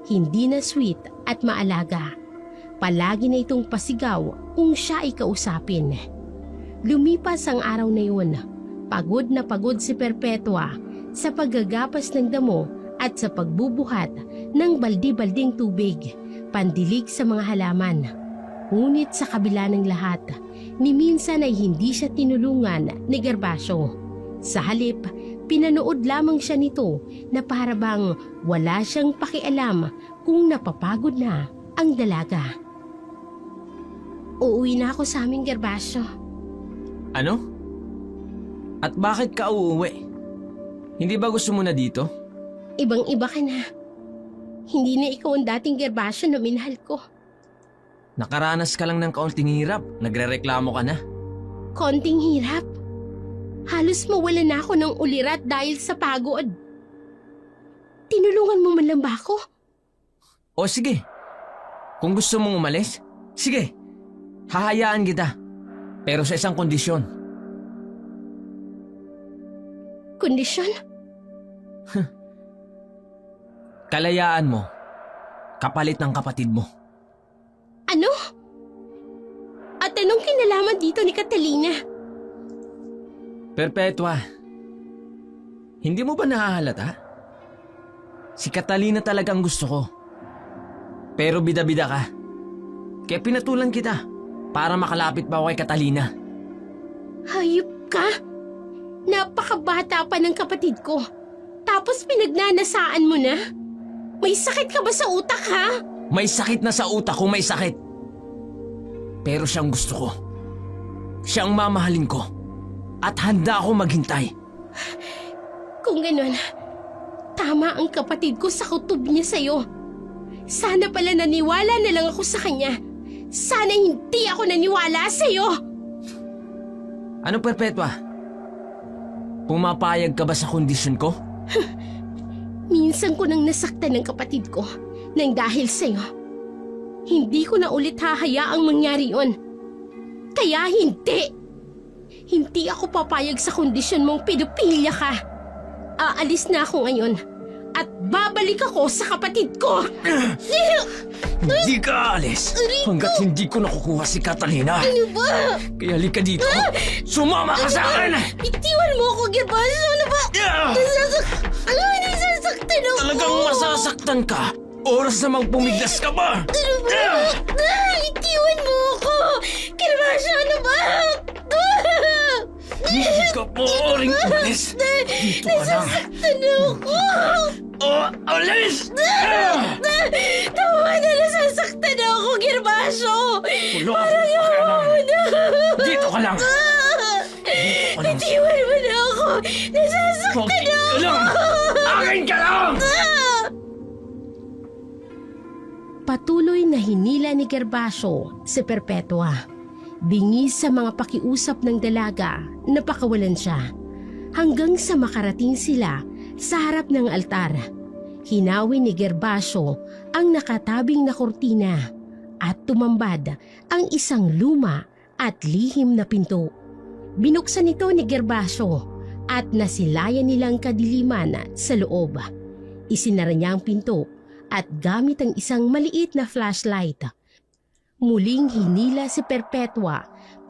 Speaker 1: Hindi na sweet at maalaga. Palagi na itong pasigaw kung siya ay kausapin. Lumipas ang araw na yun. Pagod na pagod si Perpetua sa paggagapas ng damo at sa pagbubuhat ng baldi-balding tubig, pandilig sa mga halaman. Ngunit sa kabila ng lahat, ni minsan ay hindi siya tinulungan ni Gervasio. Sa halip, pinanood lamang siya nito na para bang wala siyang pakialam kung napapagod na ang dalaga. Uuwi na ako sa aming, Gervasio.
Speaker 3: Ano? At bakit ka uuwi? Hindi ba gusto mo na dito?
Speaker 1: Ibang-iba ka na. Hindi na ikaw ang dating Gervasio na minahal ko.
Speaker 3: Nakaranas ka lang ng kaunting hirap, nagrereklamo ka na.
Speaker 1: Konting hirap. Halos mawala na ako ng ulirat dahil sa pagod. Tinulungan mo man lang ba ako?
Speaker 3: O sige, kung gusto mong umalis, sige, hahayaan kita. Pero sa isang kondisyon.
Speaker 1: Kondisyon?
Speaker 3: Kalayaan mo, kapalit ng kapatid mo.
Speaker 1: Ano? At anong kinalaman dito ni Catalina?
Speaker 3: Perpetua, hindi mo ba nahahalata? Si Catalina talagang gusto ko. Pero bida-bida ka. Kaya pinatulan kita para makalapit pa ako kay Catalina.
Speaker 1: Hayop ka? Napakabata pa ng kapatid ko. Tapos pinagnanasaan mo na? May sakit ka ba sa utak, ha?
Speaker 3: May sakit na sa utak ko, may sakit. Pero siyang gusto ko. Siyang mamahalin ko. At handa ako maghintay.
Speaker 1: Kung ganun, tama ang kapatid ko sa kutob niya sa'yo. Sana pala naniwala na lang ako sa kanya. Sana hindi ako naniwala sa'yo.
Speaker 3: Ano, Perpetua? Pumapayag ka ba sa kondisyon ko?
Speaker 1: Minsan ko nang nasaktan ng kapatid ko nang dahil sa'yo. Hindi ko na ulit hahayaang mangyari yun. Kaya hindi. Hindi ako papayag sa kondisyon mong pedopilya ka. Aalis na ako ngayon at babalik ako sa kapatid ko.
Speaker 3: Hindi ka alis hanggat hindi ko nakukuha si Catalina.
Speaker 1: Ano ba?
Speaker 3: Kaya halika dito. Sumama ka sa akin!
Speaker 1: Itiwan mo ako, Gervasio. Ano ba? Nasasaktan ako.
Speaker 3: Talagang masasaktan ka. Oras na magpumiglas ka ba?
Speaker 1: Ano ba? Itiwan mo ako. Gervasio, ano ba?
Speaker 3: Hindi ka maaaring umalis. Dito ka lang. Alis!
Speaker 1: Tama na, nasasaktan ako, Gervasio!
Speaker 3: Tulong! Dito ka lang!
Speaker 1: Itiwan mo na ako! Nasasaktan
Speaker 3: Dito ka lang! Akin ka lang!
Speaker 1: Patuloy na hinila ni Gervasio si Perpetua. Bingis sa mga pakiusap ng dalaga, napakawalan siya. Hanggang sa makarating sila sa harap ng altar. Hinawi ni Gervasio ang nakatabing na kortina at tumambad ang isang luma at lihim na pinto. Binuksan ito ni Gervasio at nasilayan nilang kadiliman sa loob. Isinara niya ang pinto at gamit ang isang maliit na flashlight. Muling hinila si Perpetua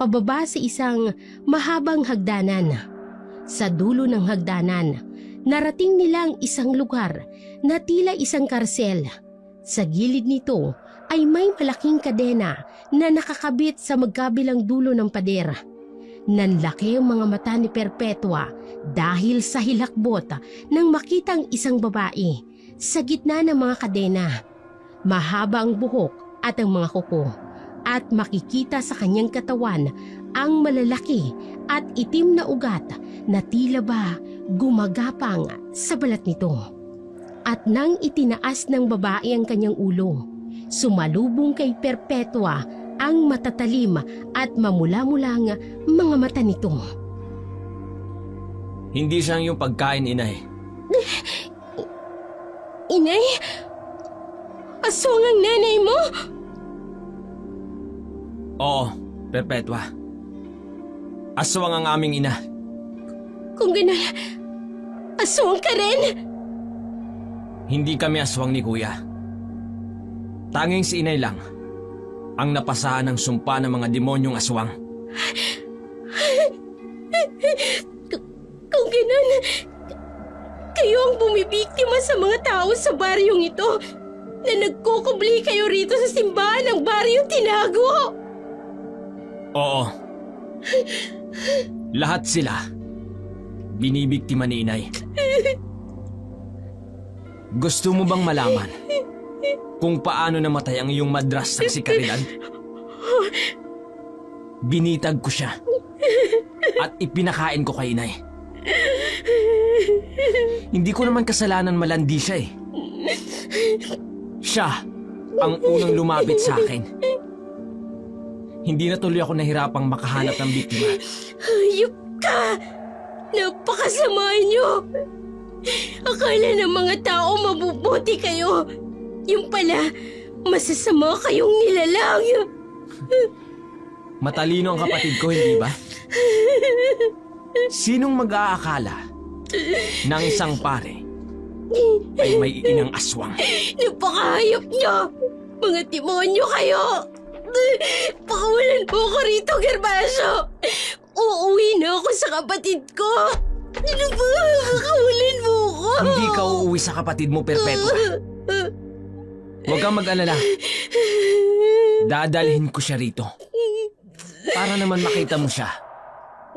Speaker 1: pababa sa isang mahabang hagdanan. Sa dulo ng hagdanan, narating nila ang isang lugar na tila isang karsel. Sa gilid nito ay may malaking kadena na nakakabit sa magkabilang dulo ng pader. Nanlaki ang mga mata ni Perpetua dahil sa hilakbot nang makitang isang babae sa gitna ng mga kadena. Mahaba ang buhok at ang mga kuko at makikita sa kanyang katawan ang malalaki at itim na ugat na tila ba gumagapang sa balat nito. At nang itinaas ng babae ang kanyang ulo, sumalubong kay Perpetua ang matatalim at mamula-mulang mga mata nito.
Speaker 3: Hindi siya ang iyong pagkain, inay.
Speaker 1: Inay? Aswang ang nanay mo?
Speaker 3: Oo, Perpetua. Aswang ang aming ina.
Speaker 1: Kung gano'n, aswang ka rin?
Speaker 3: Hindi kami aswang ni Kuya. Tanging si inay lang ang napasahan ng sumpa ng mga demonyong aswang.
Speaker 1: Kung gano'n, kayo ang bumibiktima sa mga tao sa baryong ito na nagkukubli kayo rito sa simbahan ng baryong tinago.
Speaker 3: Oo. Lahat sila binibiktima ni inay. Gusto mo bang malaman kung paano namatay ang iyong madrastang si Caridad? Binitag ko siya at ipinakain ko kay inay. Hindi ko naman kasalanan malandi siya eh. Siya ang unang lumapit sa akin. Hindi na tuloy ako nahirapang makahanap ng biktima.
Speaker 1: Hayop ka! Napakasama niyo! Akala ng mga tao mabubuti kayo. Yung pala, masasama kayong nilalang.
Speaker 3: Matalino ang kapatid ko, hindi ba? Sinong mag-aakala ng isang pare ay may inang aswang?
Speaker 1: Napakahayop niyo! Mga demonyo kayo! Pakawalan mo ako rito, Gervasio! Uuwi na ako sa kapatid ko! Ano ba? Pakawalan mo ako!
Speaker 3: Hindi ka uuwi sa kapatid mo, Perpetua. Huwag kang mag-alala. Dadalhin ko siya rito. Para naman makita mo siya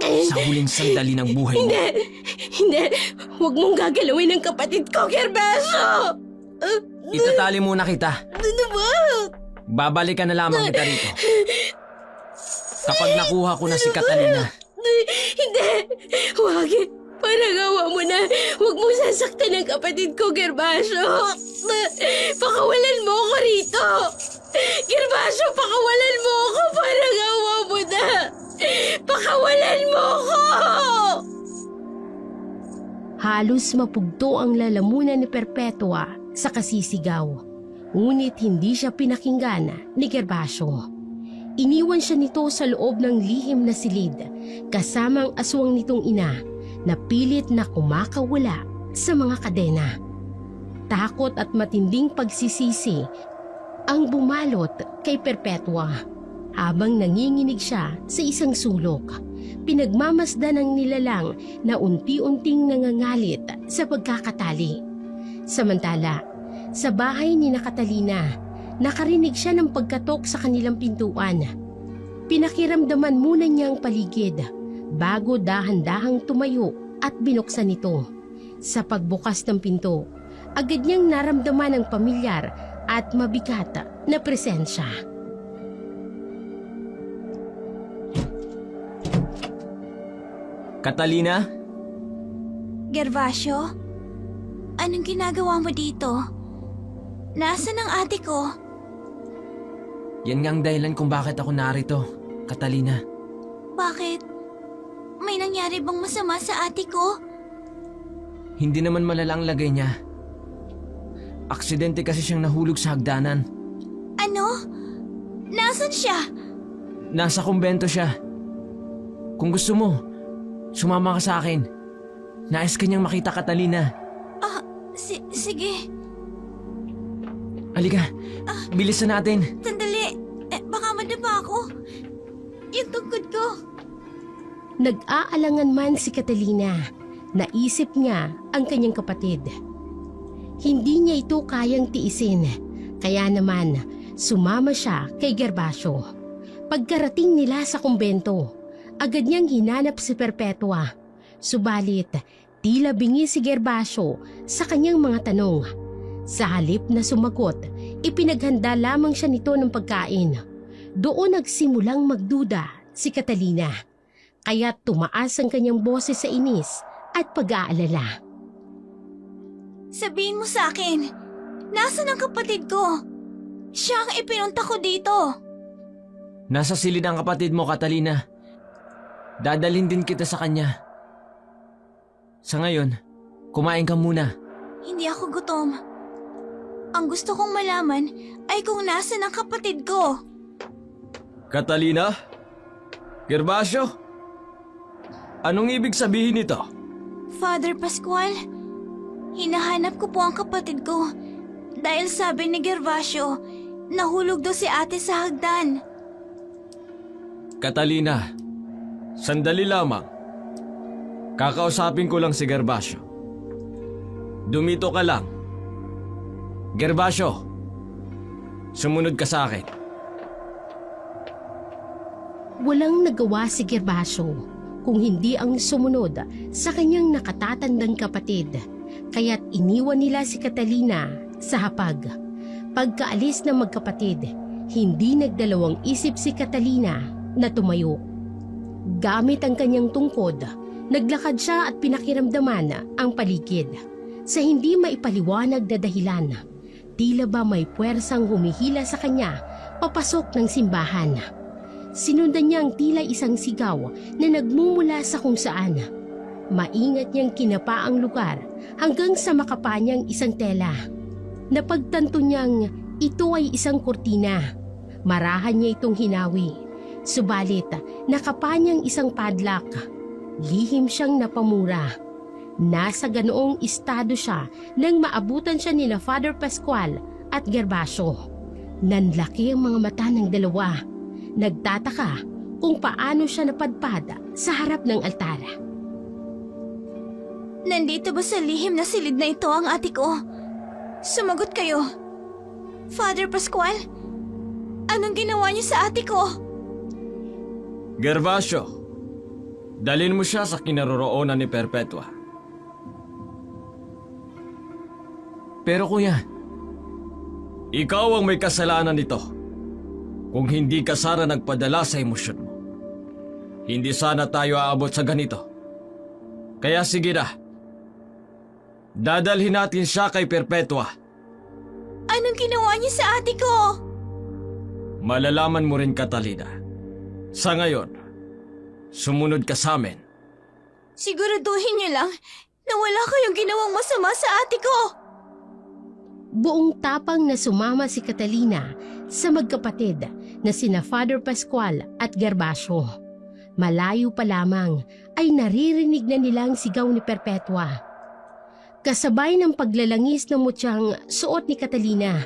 Speaker 3: sa huling sandali ng buhay mo.
Speaker 1: Hindi! Huwag mong gagalawin ang kapatid ko, Gervasio!
Speaker 3: Itatali muna kita.
Speaker 1: Ano ba?
Speaker 3: Babalikan na lamang kita rito kapag nakuha ko na si Catalina.
Speaker 1: Hindi! Huwag! Parang awa mo na. Huwag mo sasaktan ang kapatid ko, Gervasio. Pakawalan mo ako rito. Gervasio, pakawalan mo ako. Parang awa mo na. Pakawalan mo ako! Halos mapugto ang lalamunan ni Perpetua sa kasisigaw. Ngunit hindi siya pinakinggan ni Gervasio. Iniwan siya nito sa loob ng lihim na silid kasama ang aswang nitong ina na pilit na kumakawala sa mga kadena. Takot at matinding pagsisisi ang bumalot kay Perpetua. Habang nanginginig siya sa isang sulok, pinagmamasdan ng nilalang na unti-unting nangangalit sa pagkakatali. Samantala, sa bahay ni Catalina, nakarinig siya ng pagkatok sa kanilang pintuan. Pinakiramdaman muna niya ang paligid. bago dahan-dahang tumayo at binuksan ito. Sa pagbukas ng pinto, agad niyang naramdaman ang pamilyar at mabigat na presensya.
Speaker 3: Catalina?
Speaker 2: Gervasio? Anong ginagawa mo dito? Nasaan ang ate ko?
Speaker 3: Yan nga ang dahilan kung bakit ako narito, Catalina.
Speaker 2: Bakit? May nangyari bang masama sa ate ko?
Speaker 3: Hindi naman malala ang lagay niya. Aksidente kasi siyang nahulog sa hagdanan.
Speaker 2: Ano? Nasaan siya?
Speaker 3: Nasa kumbento siya. Kung gusto mo, sumama ka sa akin. Nais kanyang makita, Catalina.
Speaker 2: Sige.
Speaker 3: Halika, bilisan natin.
Speaker 2: Sandali. Baka madapa ako. Yung tungkod ko.
Speaker 1: Nag-aalangan man si Catalina, naisip niya ang kanyang kapatid. Hindi niya ito kayang tiisin, kaya naman sumama siya kay Gervasio. Pagkarating nila sa kumbento, agad niyang hinanap si Perpetua. Subalit, tila bingi si Gervasio sa kanyang mga tanong. Sa halip na sumagot, ipinaghanda lamang siya nito ng pagkain. Doon nagsimulang magduda si Catalina, kaya tumaas ang kanyang boses sa inis at pag-aalala.
Speaker 2: Sabihin mo sa akin, nasaan ang kapatid ko? Siya ang ipinunta ko dito.
Speaker 3: Nasa silid ang kapatid mo, Catalina. Dadalhin din kita sa kanya. Sa ngayon, kumain ka muna.
Speaker 2: Hindi ako gutom. Ang gusto kong malaman ay kung nasaan ang kapatid ko.
Speaker 3: Catalina? Gervasio? Anong ibig sabihin nito?
Speaker 2: Father Pascual, hinahanap ko po ang kapatid ko dahil sabi ni Gervasio, nahulog daw si ate sa hagdan.
Speaker 3: Catalina, sandali lamang. Kakausapin ko lang si Gervasio. Dumito ka lang. Gervasio, sumunod ka sa akin.
Speaker 1: Walang nagawa si Gervasio kung hindi ang sumunod sa kanyang nakatatandang kapatid, kaya't iniwan nila si Catalina sa hapag. Pagkaalis ng magkapatid, hindi nagdalawang isip si Catalina na tumayo. Gamit ang kanyang tungkod, naglakad siya at pinakiramdaman ang paligid. Sa hindi maipaliwanag na dahilan, tila ba may puwersang humihila sa kanya papasok ng simbahan. Sinundan niya ang tila isang sigaw na nagmumula sa kung saan. Maingat niyang kinapa ang lugar hanggang sa makapa niyang isang tela. Napagtanto niyang ito ay isang kurtina. Marahan niya itong hinawi. Subalit, nakapa niyang isang padlock. Lihim siyang napamura. Nasa ganoong estado siya nang maabutan siya nila Father Pascual at Gervasio. Nanlaki ang mga mata ng dalawa. Nagtataka kung paano siya napadpad sa harap ng altar.
Speaker 2: Nandito ba sa lihim na silid na ito ang ate ko? Sumagot kayo. Father Pascual, anong ginawa niyo sa ate ko?
Speaker 3: Gervasio, dalhin mo siya sa kinaroroonan ni Perpetua. Pero kuya, ikaw ang may kasalanan nito. Kung hindi ka sana nagpadala sa emosyon mo, hindi sana tayo aabot sa ganito. Kaya sige na, dadalhin natin siya kay Perpetua.
Speaker 2: Anong ginawa niyo sa ate ko?
Speaker 3: Malalaman mo rin, Catalina. Sa ngayon, sumunod ka sa amin.
Speaker 2: Siguraduhin niyo lang na wala kayong ginawang masama sa ate ko.
Speaker 1: Buong tapang na sumama si Catalina sa magkapatid na sina Father Pascual at Gervasio. Malayo pa lamang ay naririnig na nilang sigaw ni Perpetua. Kasabay ng paglalangis ng mutyang suot ni Catalina,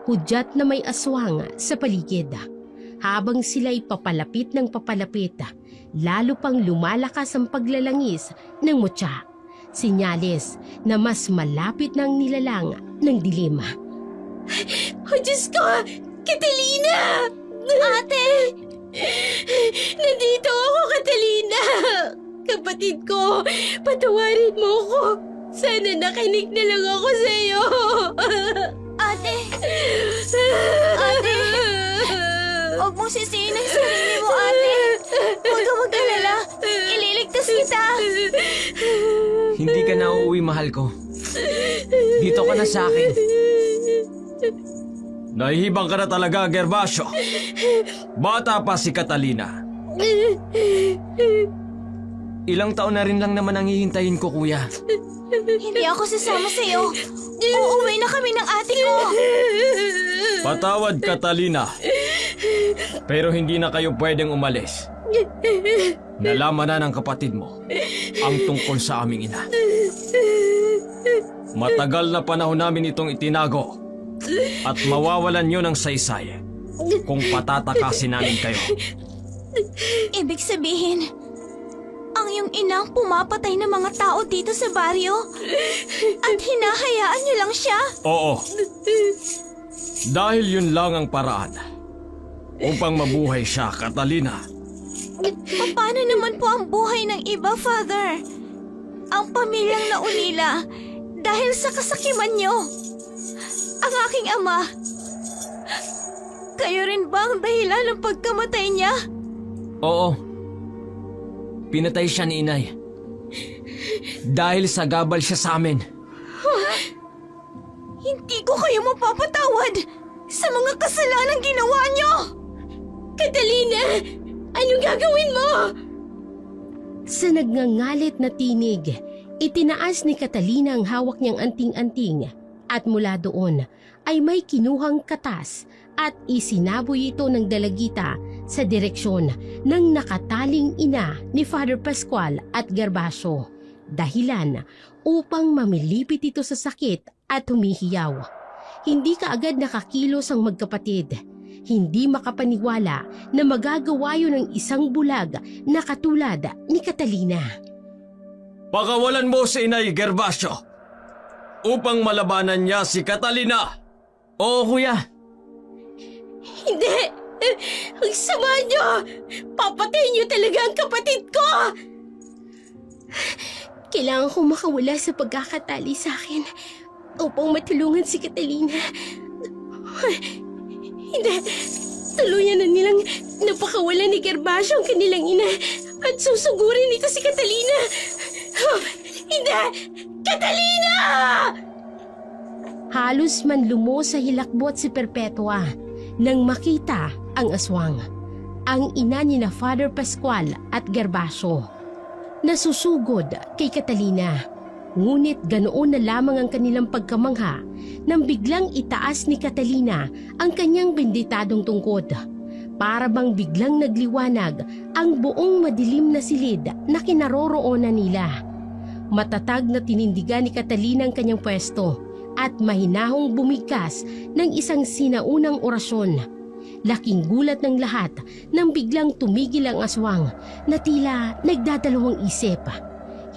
Speaker 1: hudyat na may aswang sa paligid. Habang sila'y papalapit ng papalapit, lalo pang lumalakas ang paglalangis ng mutya. Senyales na mas malapit ng nilalang ng dilim.
Speaker 2: Oh, Diyos ko! Catalina! Ate!
Speaker 1: Nandito ako, Catalina! Kapatid ko, patawarin mo ko. Sana nakinig na lang ako sa'yo.
Speaker 2: Ate! Ate! Huwag mong sisihin ang sarili mo, ate. Huwag kang mag-alala. Ililigtas kita.
Speaker 3: Hindi ka na uuwi, mahal ko. Dito ka na sa akin. Nahihibang ka na talaga, Gervasio. Bata pa si Catalina. Ilang taon na rin lang naman ang hihintayin ko, kuya.
Speaker 2: Hindi ako sasama sa'yo. Uuwi na kami ng ate ko.
Speaker 3: Patawad, Catalina. Pero hindi na kayo pwedeng umalis. Nalaman na ng kapatid mo ang tungkol sa aming ina. Matagal na panahon namin itong itinago at mawawalan nyo ng saysay kung patatakasin namin kayo.
Speaker 2: Ibig sabihin, ang iyong inang pumapatay ng mga tao dito sa baryo at hinahayaan niyo lang siya?
Speaker 3: Oo. Dahil yun lang ang paraan upang mabuhay siya, Catalina.
Speaker 2: Paano naman po ang buhay ng iba, Father? Ang pamilyang naulila dahil sa kasakiman niyo. Ang aking ama. Kayo rin ba ang dahilan ng pagkamatay niya?
Speaker 3: Oo. Pinatay siya ni inay. Dahil sagabal siya sa amin.
Speaker 2: Hindi ko kayo mapapatawad sa mga kasalanang ginawa niyo!
Speaker 1: Catalina! Anong gagawin mo? Sa nagngangalit na tinig, itinaas ni Catalina ang hawak niyang anting-anting at mula doon ay may kinuhang katas at isinaboy ito ng dalagita sa direksyon ng nakataling ina ni Father Pascual at Gervasio. Dahilan upang mamilipit ito sa sakit at humihiyaw. Hindi kaagad nakakilos ang magkapatid. Hindi makapaniwala na magagawa yun ng isang bulag na katulad ni Catalina.
Speaker 3: Pakawalan mo si inay, Gervasio, upang malabanan niya si Catalina. Oo, kuya.
Speaker 1: Hindi! Ang sama niyo! Papatayin niyo talaga ang kapatid ko! Kailangan kong makawala sa pagkakatali sa akin upang matulungan si Catalina. Hindi! Tuluyan na nilang napakawalan ni Gervasio ang kanilang ina at susugurin nito si Catalina! Hindi! Catalina! Halos manlumo sa hilakbot si Perpetua nang makita ang aswang, ang ina ni na Father Pascual at Gervasio. Nasusugod kay Catalina, ngunit ganoon na lamang ang kanilang pagkamangha nang biglang itaas ni Catalina ang kanyang benditadong tungkod. Para bang biglang nagliwanag ang buong madilim na silid na kinaroroonan nila. Matatag na tinindigan ni Catalina ang kanyang pwesto at mahinahong bumigkas ng isang sinaunang orasyon. Laking gulat ng lahat nang biglang tumigil ang aswang na tila nagdadalawang isip.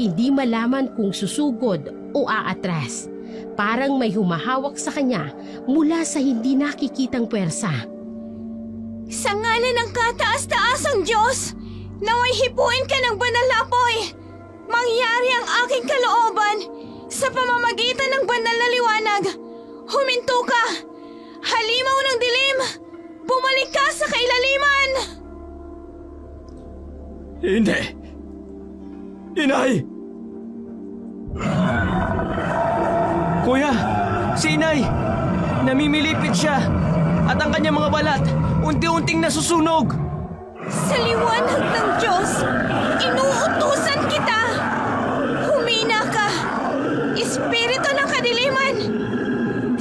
Speaker 1: Hindi malaman kung susugod o aatras. Parang may humahawak sa kanya mula sa hindi nakikitang puwersa.
Speaker 2: Sa ngalan ng kataas-taasang Diyos, naway hipuin ka ng banal na apoy. Mangyari ang aking kalooban sa pamamagitan ng banal na liwanag. Huminto ka! Halimaw ng dilim! Bumalik ka sa kailaliman!
Speaker 3: Hindi! Inay! Kuya! Si inay! Namimilipit siya! At ang kanyang mga balat unti-unting nasusunog!
Speaker 2: Sa liwanag ng Diyos, inuutusan kita! Humina ka! Espiritu ng kadiliman!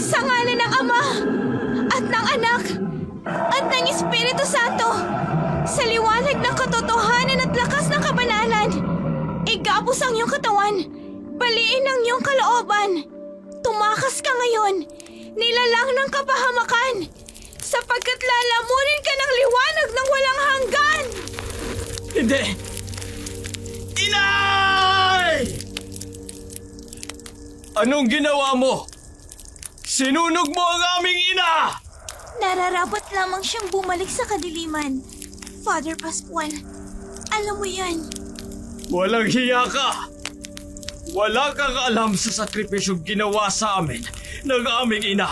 Speaker 2: Sa ngalan ng Ama at ng Anak at ng Espiritu Santo, sa liwanag ng katotohanan at lakas ng kabanalan, igapos ang iyong katawan, baliin ang iyong kalooban. Tumakas ka ngayon, nilalang ng kapahamakan, sapagkat lalamunin ka ng liwanag ng walang hanggan!
Speaker 3: Hindi! Inay! Anong ginawa mo? Sinunog mo ang aming ina!
Speaker 2: Nararapat lamang siyang bumalik sa kadiliman. Father Pascual. Alam mo yan.
Speaker 3: Walang hiya ka! Wala kang alam sa sakripisyong ginawa sa amin ng aming ina.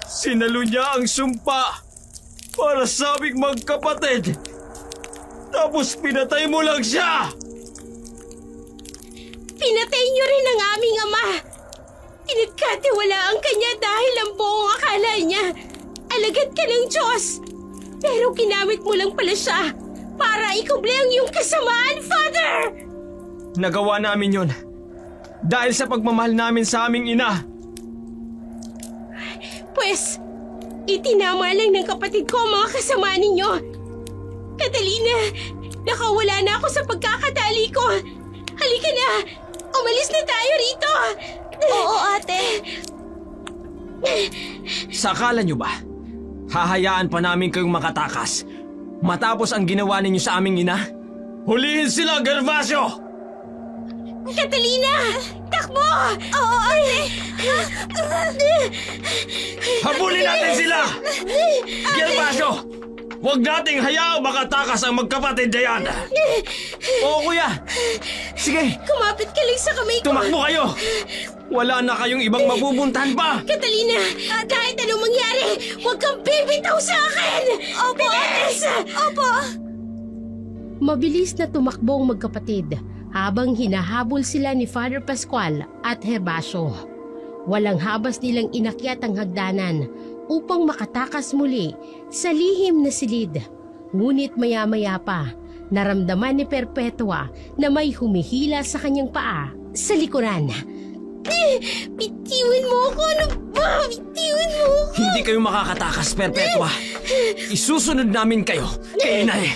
Speaker 3: Sinalo niya ang sumpa para sa aming magkapatid. Tapos pinatay mo lang siya!
Speaker 1: Pinatay niyo rin ang aming ama. Pinagkatiwalaan ka niya dahil ang buong akala niya alagad ka ng Diyos. Pero ginamit mo lang pala siya para ikubli ang iyong kasamaan, Father!
Speaker 3: Nagawa namin yon dahil sa pagmamahal namin sa aming ina.
Speaker 1: Pwes, itinama lang ng kapatid ko ang mga kasama ninyo. Catalina, nakawala na ako sa pagkakatali ko. Halika na, umalis na tayo rito.
Speaker 2: Oo, ate.
Speaker 3: Sa akala niyo ba, hahayaan pa namin kayong makatakas matapos ang ginawa ninyo sa aming ina? Hulihin sila, Gervasio!
Speaker 1: Catalina, takbo!
Speaker 2: Oo, ate.
Speaker 3: Habulin natin sila! Gervasio! Huwag nating hayaang makatakas ang magkapatid na yan! Oo, kuya! Sige,
Speaker 1: Kumapit ka lang sa kamay ko.
Speaker 3: tumakbo kayo! Wala na kayong ibang mabubuntahan pa!
Speaker 1: Catalina, kahit anong mangyari, huwag kang bibitaw sa akin!
Speaker 2: Opo, ate. Opo.
Speaker 1: Mabilis na tumakbo ang magkapatid habang hinahabol sila ni Father Pascual at Gervasio. Walang habas nilang inakyat ang hagdanan upang makatakas muli sa lihim na silid. Ngunit maya-maya pa, naramdaman ni Perpetua na may humihila sa kanyang paa sa likuran. Bitiwan mo ako! Ano ba? Bitiwan mo ako!
Speaker 3: Hindi kayo makakatakas, Perpetua. Isusunod namin kayo kay inay.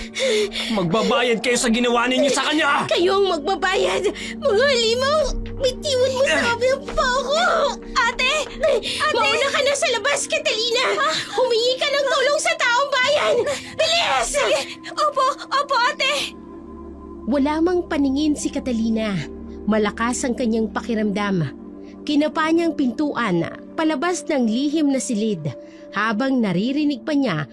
Speaker 3: Magbabayad kayo sa ginawa ninyo sa kanya!
Speaker 1: Kayo ang magbabayad! Mga limaw! Bitiwan mo sabi ang pa ako!
Speaker 2: Ate!
Speaker 1: Mauna ka na sa labas, Catalina! Humingi ka ng tulong sa taong bayan! Bilis!
Speaker 2: Opo, opo, ate.
Speaker 1: Wala mang paningin si Catalina. Malakas ang kanyang pakiramdam. Kinapa niyang pintuan palabas ng lihim na silid habang naririnig pa niya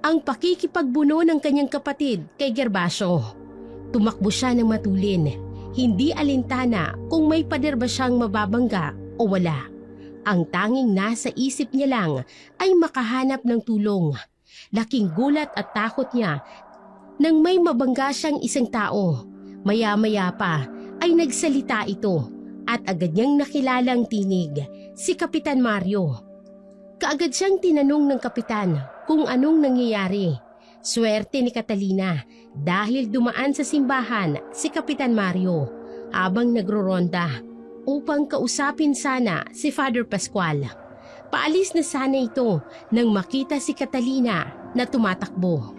Speaker 1: ang pakikipagbuno ng kanyang kapatid kay Gervasio. Tumakbo siya ng matulin, hindi alintana kung may pader ba siyang mababangga o wala. Ang tanging nasa isip niya lang ay makahanap ng tulong. Laking gulat at takot niya nang may mabangga siyang isang tao. Maya-maya pa ay nagsalita ito at agad niyang nakilalang tinig, si Kapitan Mario. Kaagad siyang tinanong ng kapitan kung anong nangyayari. Swerte ni Catalina dahil dumaan sa simbahan si Kapitan Mario habang nagroronda upang kausapin sana si Father Pascual. Paalis na sana ito nang makita si Catalina na tumatakbo.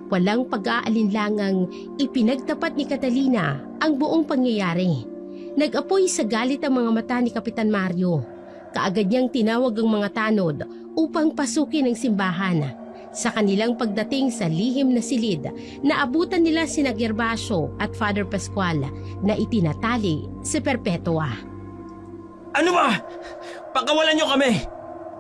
Speaker 1: Walang pag-aalinlangang ipinagtapat ni Catalina ang buong pangyayari. Nag-apoy sa galit ang mga mata ni Kapitan Mario. Kaagad niyang tinawag ang mga tanod upang pasukin ang simbahan. Sa kanilang pagdating sa lihim na silid, naabutan nila sina Gervasio at Father Pascual na itinatali si Perpetua.
Speaker 3: Ano ba? Pakawalan niyo kami!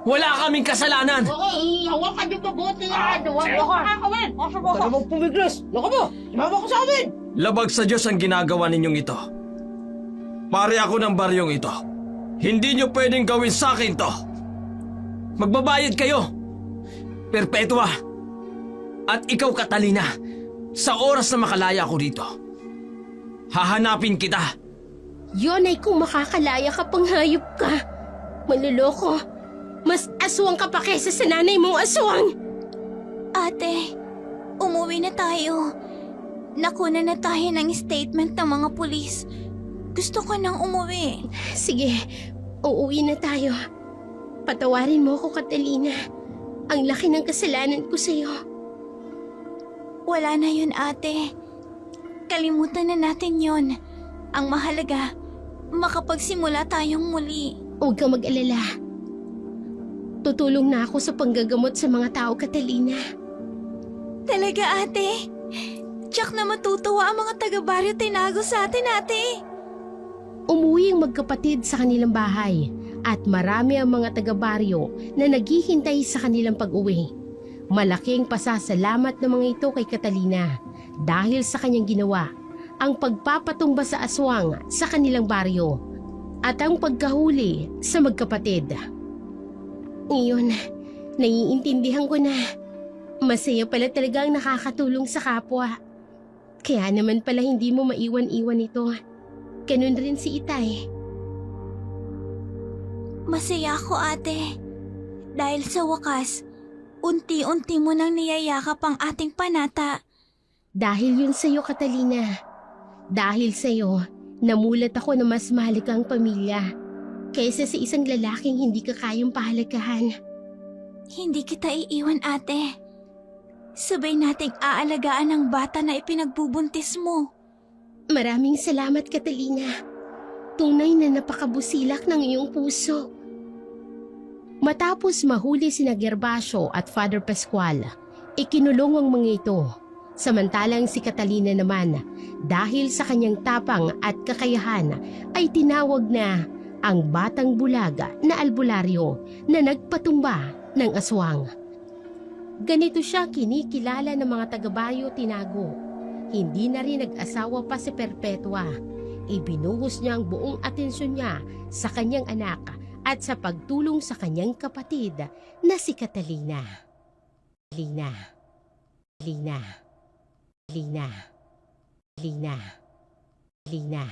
Speaker 3: Wala kaming kasalanan!
Speaker 4: Hawakan niyo mabuti yan! Huwag mo kakawin! Huwag mo pumiglas! Laka mo! Sumama ko sa amin!
Speaker 3: Labag sa Diyos ang ginagawa ninyong ito. Pare ako ng baryong ito. Hindi niyo pwedeng gawin sa akin to. Magbabayad kayo. Perpetua. At ikaw, Catalina, sa oras na makalaya ko dito, hahanapin kita.
Speaker 1: Yon ay kung makakalaya ka pang hayop ka. Maluloko. Mas aswang ka pa kesa sa nanay mong aswang.
Speaker 2: Ate, umuwi na tayo. Nakuna na tayo ng statement ng mga pulis. Gusto ko nang umuwi.
Speaker 1: Sige, uuwi na tayo. Patawarin mo ako, Catalina. Ang laki ng kasalanan ko sa'yo.
Speaker 2: Wala na yun, ate. Kalimutan na natin yon. Ang mahalaga, makapagsimula tayong muli.
Speaker 1: Huwag kang mag-alala. Tutulong na ako sa panggagamot sa mga tao, Catalina.
Speaker 2: Talaga, ate? Tiyak na matutuwa ang mga taga-baryo tinago sa atin, ate.
Speaker 1: Umuwi ang magkapatid sa kanilang bahay at marami ang mga taga-baryo na naghihintay sa kanilang pag-uwi. Malaking pasasalamat ng mga ito kay Catalina dahil sa kanyang ginawa ang pagpapatumba sa aswang sa kanilang baryo at ang pagkahuli sa magkapatid. Ngayon, naiintindihan ko na masaya pala talagang nakakatulong sa kapwa. Kaya naman pala hindi mo maiwan-iwan ito. Ganun rin si Itay.
Speaker 2: Masaya ako, ate. Dahil sa wakas, unti-unti mo nang niyayakap ang ating panata.
Speaker 1: Dahil yun sa'yo, Catalina. Dahil sa'yo, namulat ako na mas mahalaga ang pamilya kaysa sa isang lalaking hindi ka kayang pahalagahan.
Speaker 2: Hindi kita iiwan, ate. Sabay nating aalagaan ang bata na ipinagbubuntis mo.
Speaker 1: Maraming salamat, Catalina. Tunay na napakabusilak ng iyong puso. Matapos mahuli sina Gervasio at Father Pascual, ikinulong ang mga ito. Samantalang si Catalina naman, dahil sa kanyang tapang at kakayahan, ay tinawag na ang batang bulaga na albularyo na nagpatumba ng aswang. Ganito siya kinikilala ng mga taga-Baryo Tinago. Hindi na rin nag-asawa pa si Perpetua. Ibinuhos niya ang buong atensyon niya sa kanyang anak at sa pagtulong sa kanyang kapatid na si Catalina. Lina. Lina. Lina. Lina. Lina.